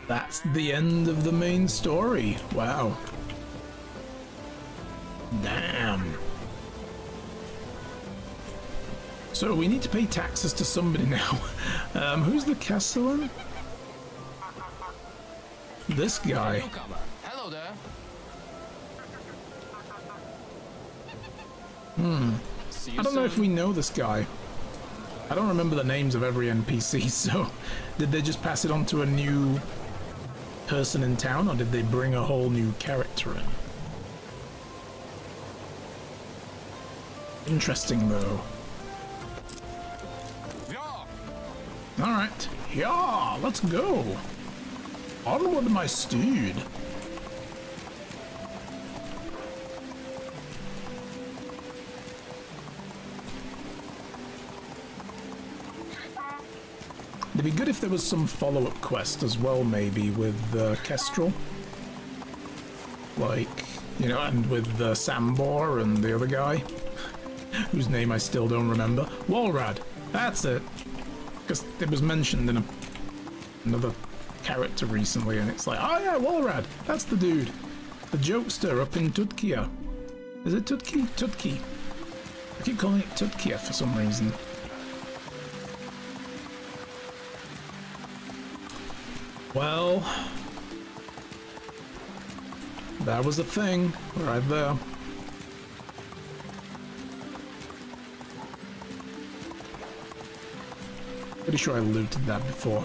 That's the end of the main story. Wow. Damn. So we need to pay taxes to somebody now. Who's the Castellan? This guy. Hello there. I don't know if we know this guy. I don't remember the names of every NPC, so did they just pass it on to a new person in town, or did they bring a whole new character in? Interesting, though. Yeah. Alright. Yeah, let's go. Onward, my steed. It'd be good if there was some follow-up quest as well, maybe, with Kestrel. Like, you know, and with Sambor and the other guy, whose name I still don't remember. Walrad, that's it. Because it was mentioned in another character recently, and it's like, oh yeah, Walrad, that's the dude. The jokester up in Tutkia. Is it Tutki? Tutki. I keep calling it Tutkia for some reason. Well, that was a thing right there. Pretty sure I looted that before.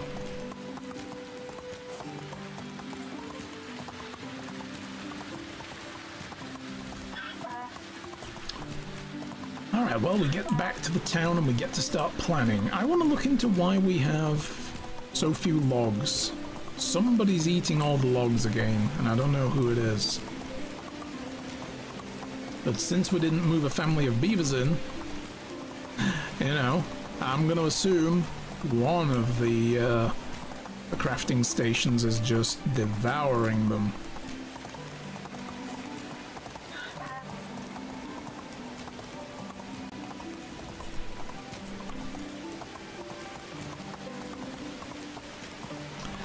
Alright, well, we get back to the town and we get to start planning. I want to look into why we have so few logs. Somebody's eating all the logs again, and I don't know who it is. But since we didn't move a family of beavers in, you know, I'm going to assume one of the crafting stations is just devouring them.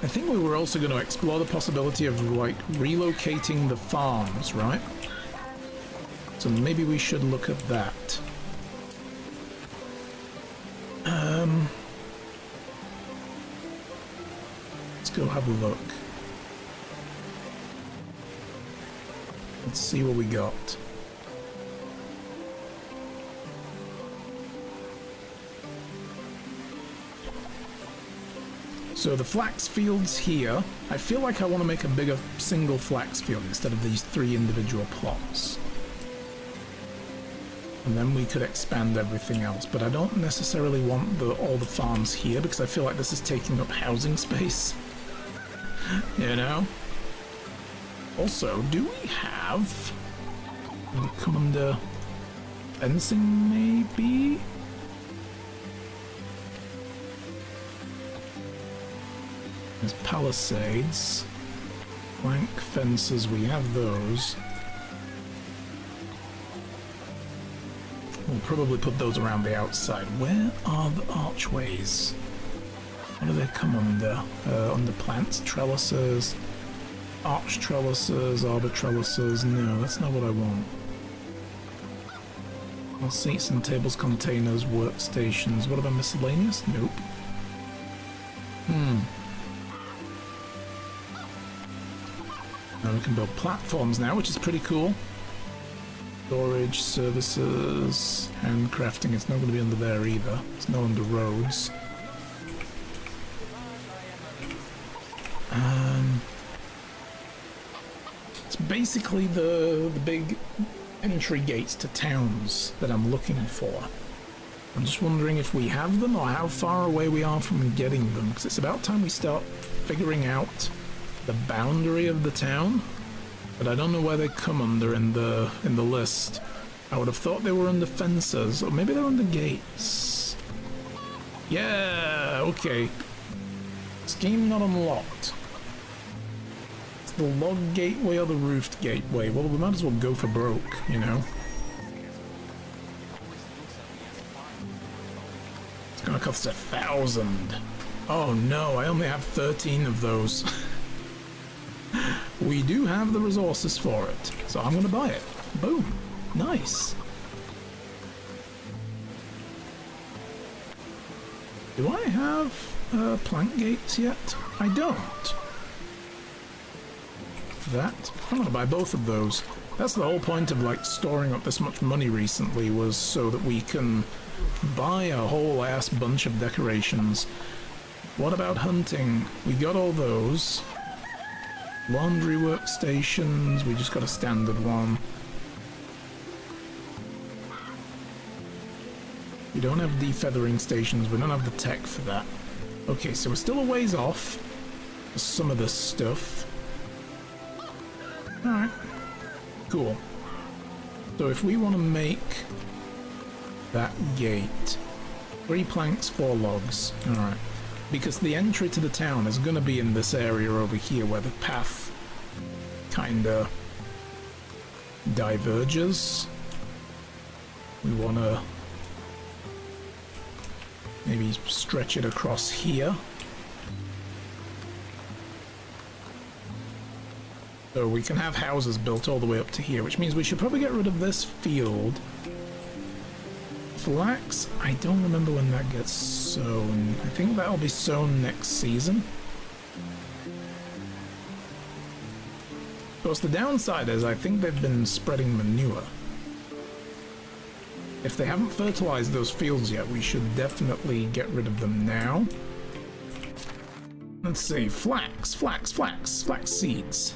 I think we were also going to explore the possibility of, like, relocating the farms, right? So maybe we should look at that. Let's go have a look. Let's see what we got. So the flax fields here, I feel like I want to make a bigger single flax field instead of these 3 individual plots. And then we could expand everything else, but I don't necessarily want all the farms here because I feel like this is taking up housing space. You know? Also, do we have... come under fencing, maybe? There's palisades. Plank fences, we have those. We'll probably put those around the outside. Where are the archways? What do they come under? Under plants, trellises, arch trellises, arbor trellises. No, that's not what I want. Well, seats and tables, containers, workstations. What about miscellaneous? Nope. Now we can build platforms now, which is pretty cool. Storage, services, handcrafting. It's not going to be under there either. It's not under roads. It's basically the big entry gates to towns that I'm looking for. I'm just wondering if we have them or how far away we are from getting them, because it's about time we start figuring out the boundary of the town. But I don't know where they come under in the list. I would have thought they were under fences, or maybe they're under gates. Yeah, okay. Scheme not unlocked. It's the log gateway or the roofed gateway. Well, we might as well go for broke, you know. It's gonna cost 1,000. Oh no, I only have 13 of those. We do have the resources for it, so I'm gonna buy it. Boom. Nice. Do I have plank gates yet? I don't. That. I'm gonna buy both of those. That's the whole point of, like, storing up this much money recently, was so that we can buy a whole ass bunch of decorations. What about hunting? We got all those. Laundry workstations, we just got a standard one. We don't have defeathering stations, we don't have the tech for that. Okay, so we're still a ways off for some of this stuff. Alright, cool. So if we want to make that gate, 3 planks, 4 logs. Alright. Because the entry to the town is going to be in this area over here where the path kinda diverges. We want to maybe stretch it across here. So we can have houses built all the way up to here, which means we should probably get rid of this field. Flax, I don't remember when that gets sown. I think that'll be sown next season. Of course, the downside is I think they've been spreading manure. If they haven't fertilized those fields yet, we should definitely get rid of them now. Let's see, flax seeds.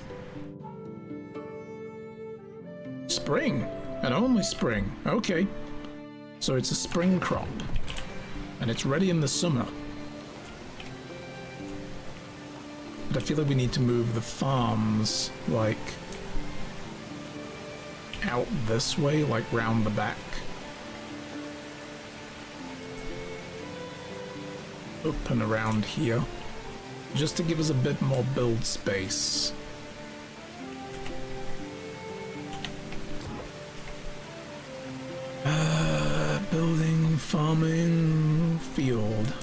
Spring, and only spring, okay. So it's a spring crop, and it's ready in the summer. But I feel like we need to move the farms, like, out this way, like round the back. Up and around here, just to give us a bit more build space. Building, farming, field.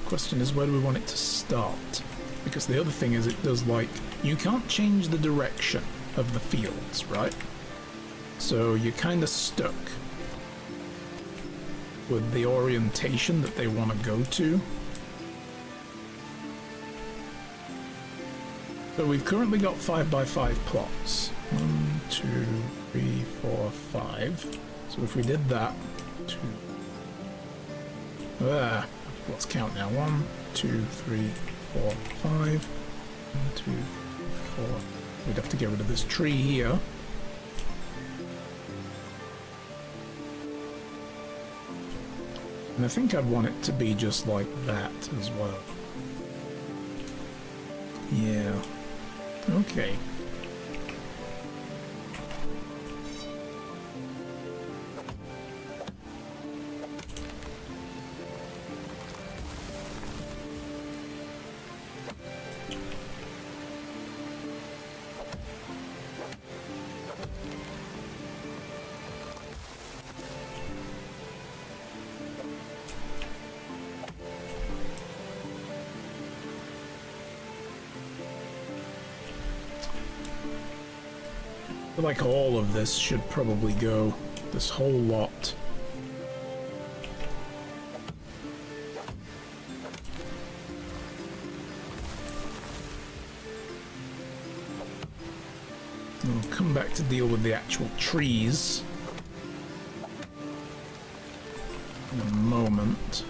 Question is, where do we want it to start? Because the other thing is, it does, like, you can't change the direction of the fields, right? So you're kind of stuck with the orientation that they want to go to. So we've currently got 5x5 plots. 1, 2, 3, 4, 5. So if we did that, 2. Let's count now. 1, 2, 3, 4, 5. 1, 2, 4. We'd have to get rid of this tree here. And I think I'd want it to be just like that as well. Yeah. Okay. Like all of this should probably go, this whole lot. We'll come back to deal with the actual trees in a moment.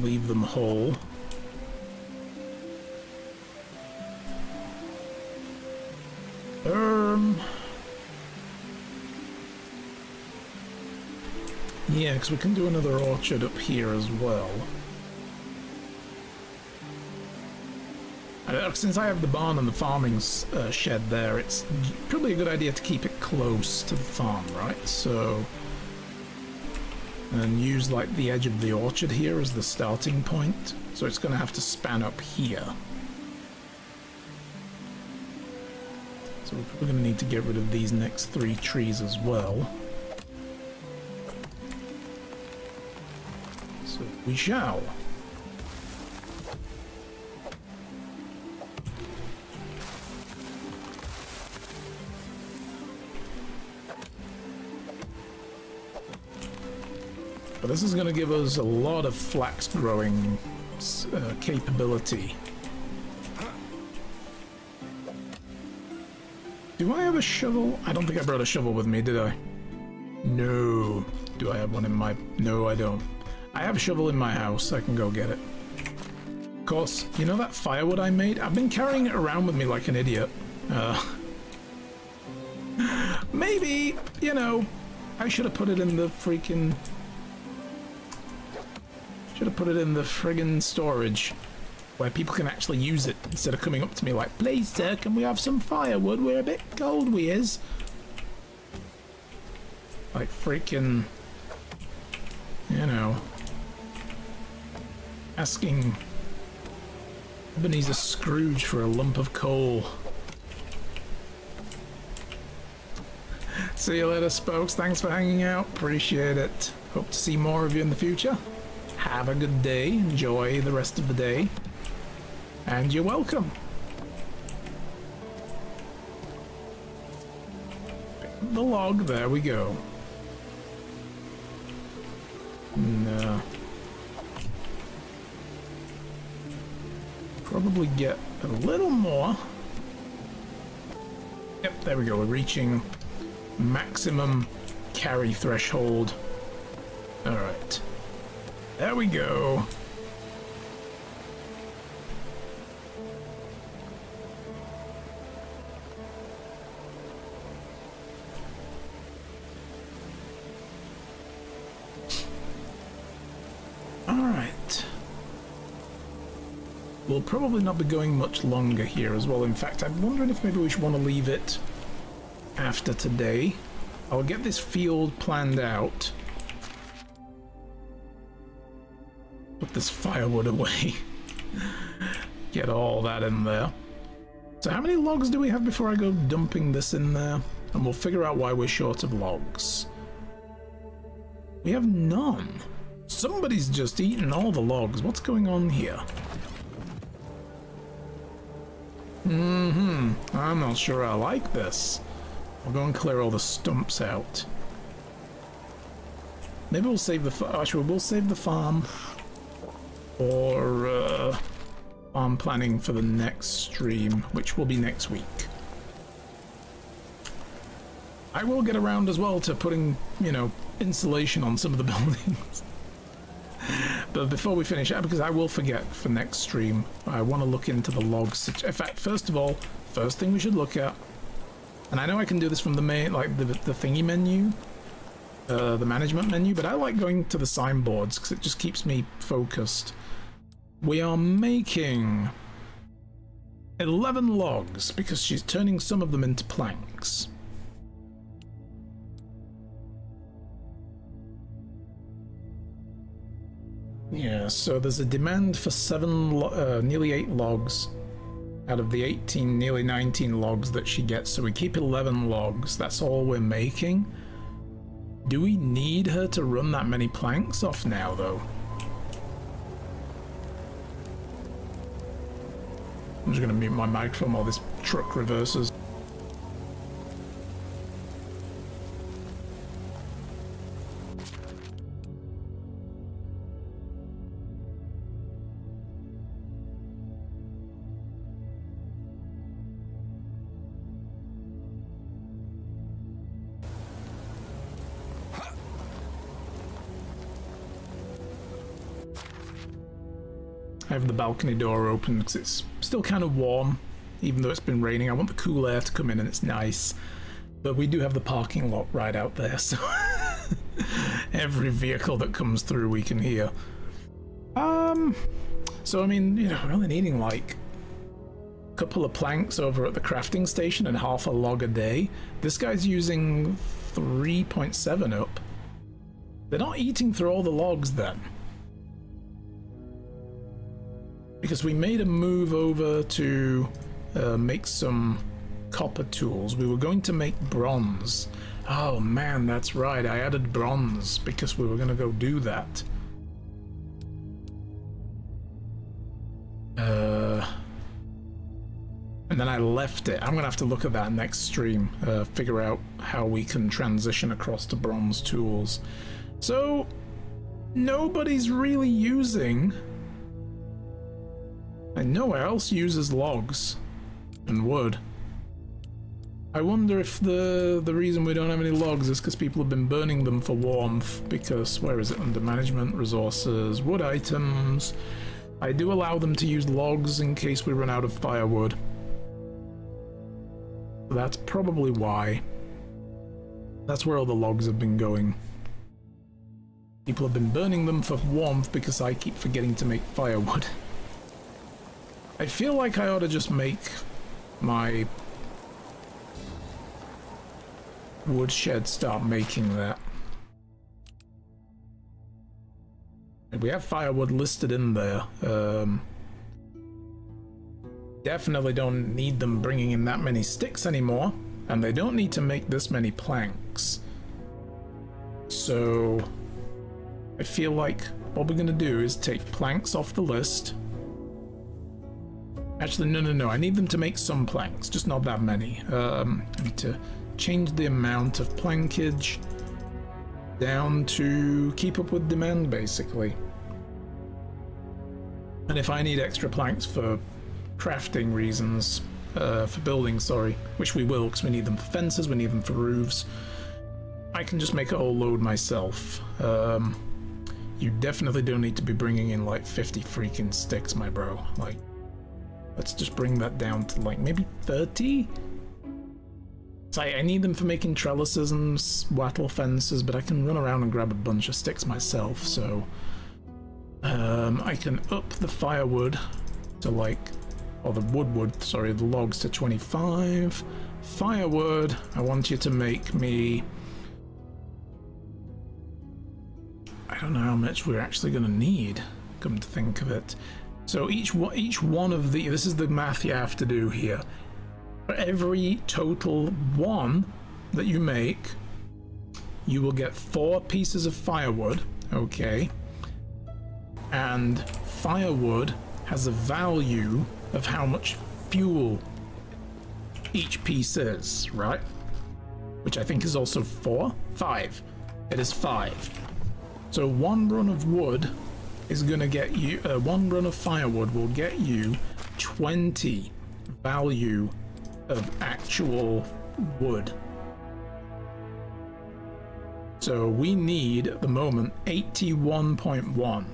Leave them whole. Yeah, because we can do another orchard up here as well. Since I have the barn and the farming shed there, it's probably a good idea to keep it close to the farm, right? So... and use like the edge of the orchard here as the starting point. So it's going to have to span up here. So we're probably going to need to get rid of these next 3 trees as well. So we shall. But this is going to give us a lot of flax growing capability. Do I have a shovel? I don't think I brought a shovel with me, did I? No. Do I have one in my... No, I don't. I have a shovel in my house. I can go get it. Of course, you know that firewood I made? I've been carrying it around with me like an idiot. Maybe, you know, I should have put it in the freaking... should have put it in the friggin' storage where people can actually use it instead of coming up to me like, please sir, can we have some firewood? We're a bit cold, we is. Like freaking, you know, asking Ebenezer Scrooge for a lump of coal. See you later, Spokes. Thanks for hanging out. Appreciate it. Hope to see more of you in the future. Have a good day. Enjoy the rest of the day. And you're welcome. the log. There we go. No. Probably get a little more. Yep, there we go. We're reaching maximum carry threshold. Alright. There we go. Alright. We'll probably not be going much longer here as well. In fact, I'm wondering if maybe we should want to leave it after today. I'll get this field planned out. Put this firewood away. Get all that in there. So how many logs do we have before I go dumping this in there? And we'll figure out why we're short of logs. We have none. Somebody's just eaten all the logs. What's going on here? I'm not sure I like this. I'll go and clear all the stumps out. Maybe we'll save the... Actually, we'll save the farm. Or farm planning for the next stream, which will be next week. I will get around as well to putting, you know, insulation on some of the buildings. But before we finish up, because I will forget for next stream, I want to look into the logs. In fact, first of all, first thing we should look at, and I know I can do this from the main, like the thingy menu, the management menu, but I like going to the signboards because it just keeps me focused. We are making 11 logs because she's turning some of them into planks. Yeah, so there's a demand for nearly 8 logs out of the 18, nearly 19 logs that she gets. So we keep 11 logs. That's all we're making. Do we need her to run that many planks off now, though? I'm just going to mute my microphone while this truck reverses. I have the balcony door open because it's still kind of warm, even though it's been raining. I want the cool air to come in and it's nice. But we do have the parking lot right out there, so every vehicle that comes through we can hear. So I mean, you know, we're only needing like a couple of planks over at the crafting station and half a log a day. This guy's using 3.7 up. They're not eating through all the logs then. Because we made a move over to make some copper tools. We were going to make bronze. Oh man, that's right. I added bronze because we were going to go do that. And then I left it. I'm going to have to look at that next stream. Figure out how we can transition across to bronze tools. So, nobody's really using... And nowhere else uses logs and wood. I wonder if the reason we don't have any logs is because people have been burning them for warmth, because where is it? Under management, resources, wood items. I do allow them to use logs in case we run out of firewood. That's probably why. That's where all the logs have been going. People have been burning them for warmth because I keep forgetting to make firewood. I feel like I ought to just make my woodshed start making that. We have firewood listed in there. Definitely don't need them bringing in that many sticks anymore, and they don't need to make this many planks. So I feel like what we're going to do is take planks off the list. Actually, no. I need them to make some planks, just not that many. I need to changed the amount of plankage down to keep up with demand, basically. And if I need extra planks for crafting reasons, for building, sorry, which we will, because we need them for fences, we need them for roofs, I can just make a whole load myself. You definitely don't need to be bringing in like 50 freaking sticks, my bro. Like, let's just bring that down to like maybe 30? So I need them for making trellises and wattle fences, but I can run around and grab a bunch of sticks myself, so I can up the firewood to like, or the wood, sorry, the logs to 25. Firewood, I want you to make me, I don't know how much we're actually going to need, come to think of it. So each one of the, this is the math you have to do here. For every total one that you make, you will get 4 pieces of firewood, okay? And firewood has a value of how much fuel each piece is, right? Which I think is also 5. It is 5. So 1 run of wood is going to get you, 1 run of firewood will get you 20 value of actual wood. So we need at the moment 81.1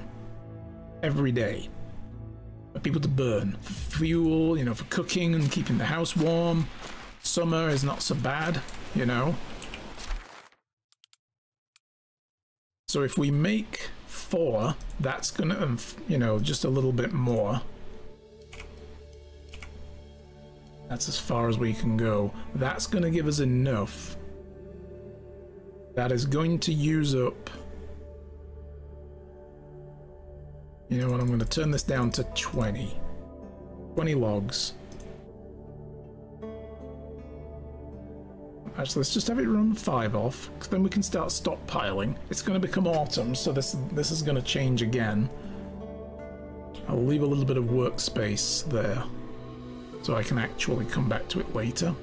every day for people to burn, for fuel, you know, for cooking and keeping the house warm. Summer is not so bad, you know. So if we make 4, that's gonna, you know, just a little bit more. That's as far as we can go. That's gonna give us enough. That is going to use up. You know what, I'm gonna turn this down to 20. 20 logs. Actually, let's just have it run 5 off, because then we can start stockpiling. It's going to become autumn, so this is going to change again. I'll leave a little bit of workspace there, so I can actually come back to it later.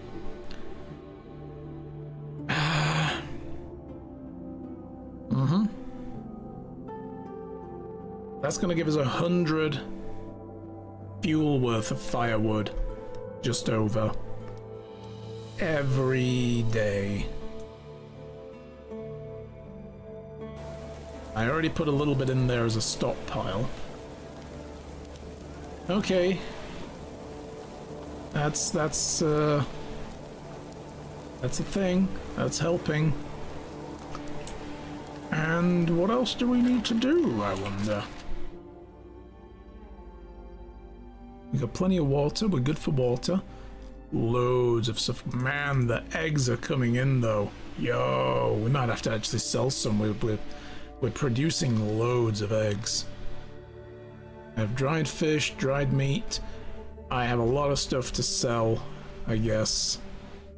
That's going to give us 100 fuel worth of firewood, just over. Every day. I already put a little bit in there as a stockpile. Okay. That's a thing. That's helping. And what else do we need to do, I wonder? We got plenty of water. We're good for water. Loads of stuff. Man, the eggs are coming in though. Yo, we might have to actually sell some. We're producing loads of eggs. I have dried fish, dried meat. I have a lot of stuff to sell, I guess.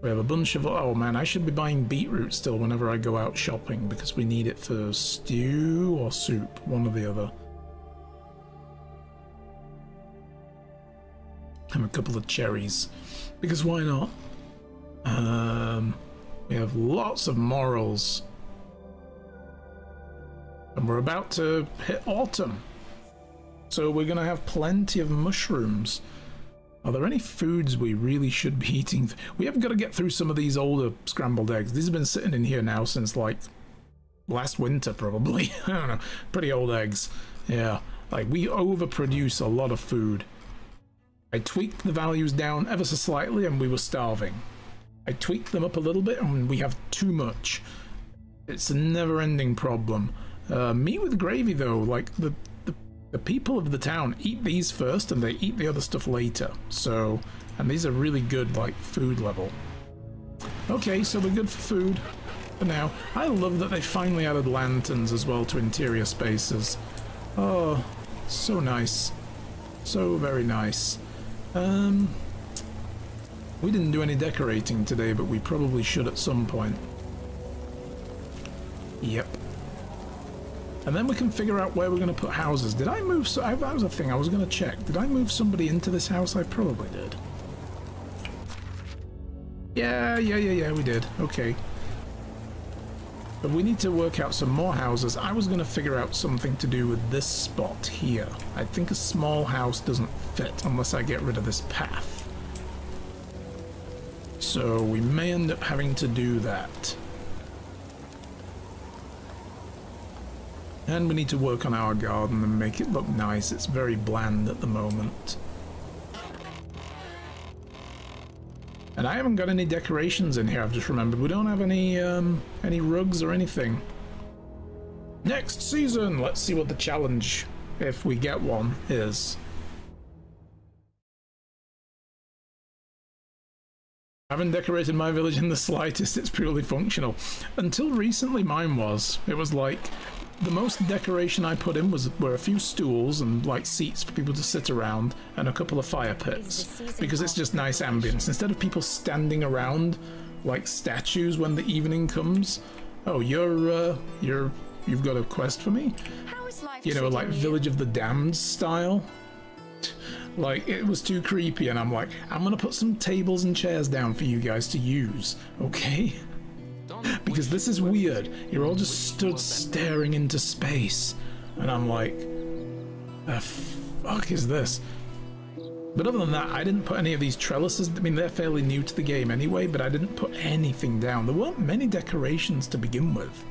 We have a bunch of, oh man, I should be buying beetroot still whenever I go out shopping, because we need it for stew or soup, one or the other. And a couple of cherries, because why not? We have lots of morels, and we're about to hit autumn, so we're gonna have plenty of mushrooms. Are there any foods we really should be eating? We have got to get through some of these older scrambled eggs. These have been sitting in here now since like last winter probably. I don't know, pretty old eggs. Yeah, like we overproduce a lot of food. I tweaked the values down ever so slightly and we were starving. I tweaked them up a little bit and we have too much. It's a never-ending problem. Meat with gravy though, like the people of the town eat these first and they eat the other stuff later. So, and these are really good like food level. Okay, so we're good for food for now. I love that they finally added lanterns as well to interior spaces. Oh, so nice. So very nice. We didn't do any decorating today, but we probably should at some point. Yep. And then we can figure out where we're going to put houses. Did I move? That was a thing I was going to check. Did I move somebody into this house? I probably did. Yeah, we did. Okay. But we need to work out some more houses. I was going to figure out something to do with this spot here. I think a small house doesn't fit unless I get rid of this path. So we may end up having to do that. And we need to work on our garden and make it look nice. It's very bland at the moment. And I haven't got any decorations in here, I've just remembered. We don't have any rugs or anything. Next season, let's see what the challenge, if we get one, is. I haven't decorated my village in the slightest, it's purely functional. Until recently mine was. It was like, the most decoration I put in were a few stools and like seats for people to sit around and a couple of fire pits, because it's just nice ambience. Instead of people standing around like statues when the evening comes. Oh, you've got a quest for me? You know, like Village of the Damned style. Like, it was too creepy, and I'm like, I'm gonna put some tables and chairs down for you guys to use, okay? Because this is weird. You're all just stood staring into space. And I'm like, the fuck is this? But other than that, I didn't put any of these trellises. I mean, they're fairly new to the game anyway, but I didn't put anything down. There weren't many decorations to begin with,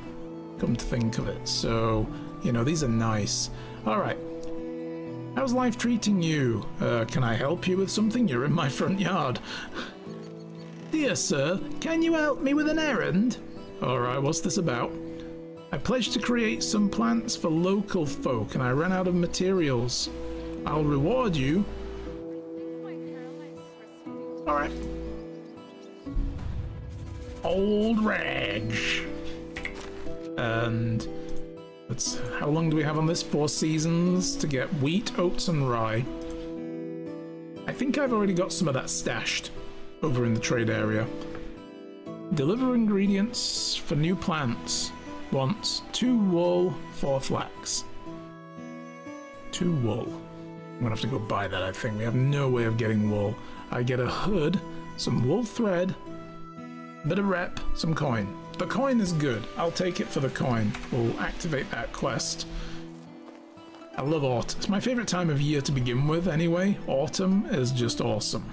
come to think of it. So, you know, these are nice. Alright. How's life treating you? Can I help you with something? You're in my front yard. Dear sir, can you help me with an errand? Alright, what's this about? I pledged to create some plants for local folk and I ran out of materials. I'll reward you. Alright. Old rags. And how long do we have on this? 4 seasons to get wheat, oats and rye. I think I've already got some of that stashed over in the trade area. Deliver ingredients for new plants. Wants 2 wool, 4 flax. 2 wool. I'm gonna have to go buy that, I think. We have no way of getting wool. I get a hood, some wool thread, bit of rep, some coin. The coin is good. I'll take it for the coin. We'll activate that quest. I love autumn. It's my favorite time of year to begin with anyway. Autumn is just awesome.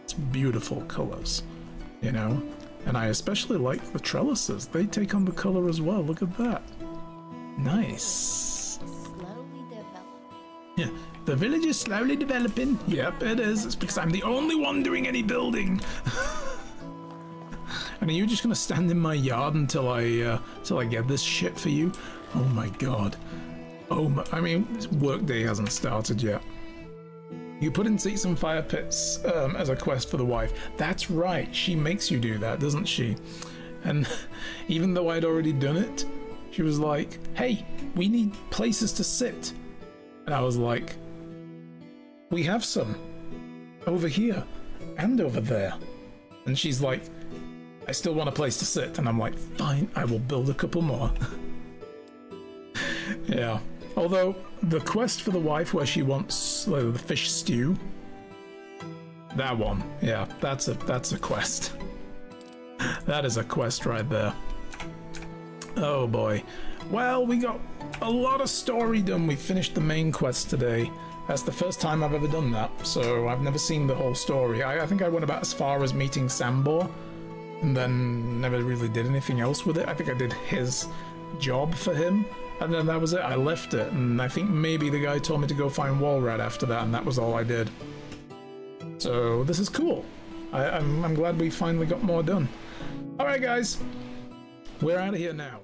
It's beautiful colors, you know? And I especially like the trellises. They take on the color as well. Look at that. Nice. Yeah, the village is slowly developing. Yep, it is. It's because I'm the only one doing any building. And are you just gonna stand in my yard until I get this shit for you? Oh my god. Oh my, I mean, this workday hasn't started yet. You put in seats and fire pits as a quest for the wife. That's right, she makes you do that, doesn't she? And even though I'd already done it, she was like, hey, we need places to sit. And I was like, we have some. Over here. And over there. And she's like, I still want a place to sit. And I'm like, fine, I will build a couple more. Yeah. Although, the quest for the wife where she wants the fish stew, that one, yeah, that's a quest. That is a quest right there. Oh boy. Well, we got a lot of story done. We finished the main quest today. That's the first time I've ever done that, so I've never seen the whole story. I think I went about as far as meeting Sambor, and then never really did anything else with it. I think I did his job for him. And then that was it. I left it, and I think maybe the guy told me to go find Walrat after that, and that was all I did. So this is cool. I'm glad we finally got more done. All right, guys, we're out of here now.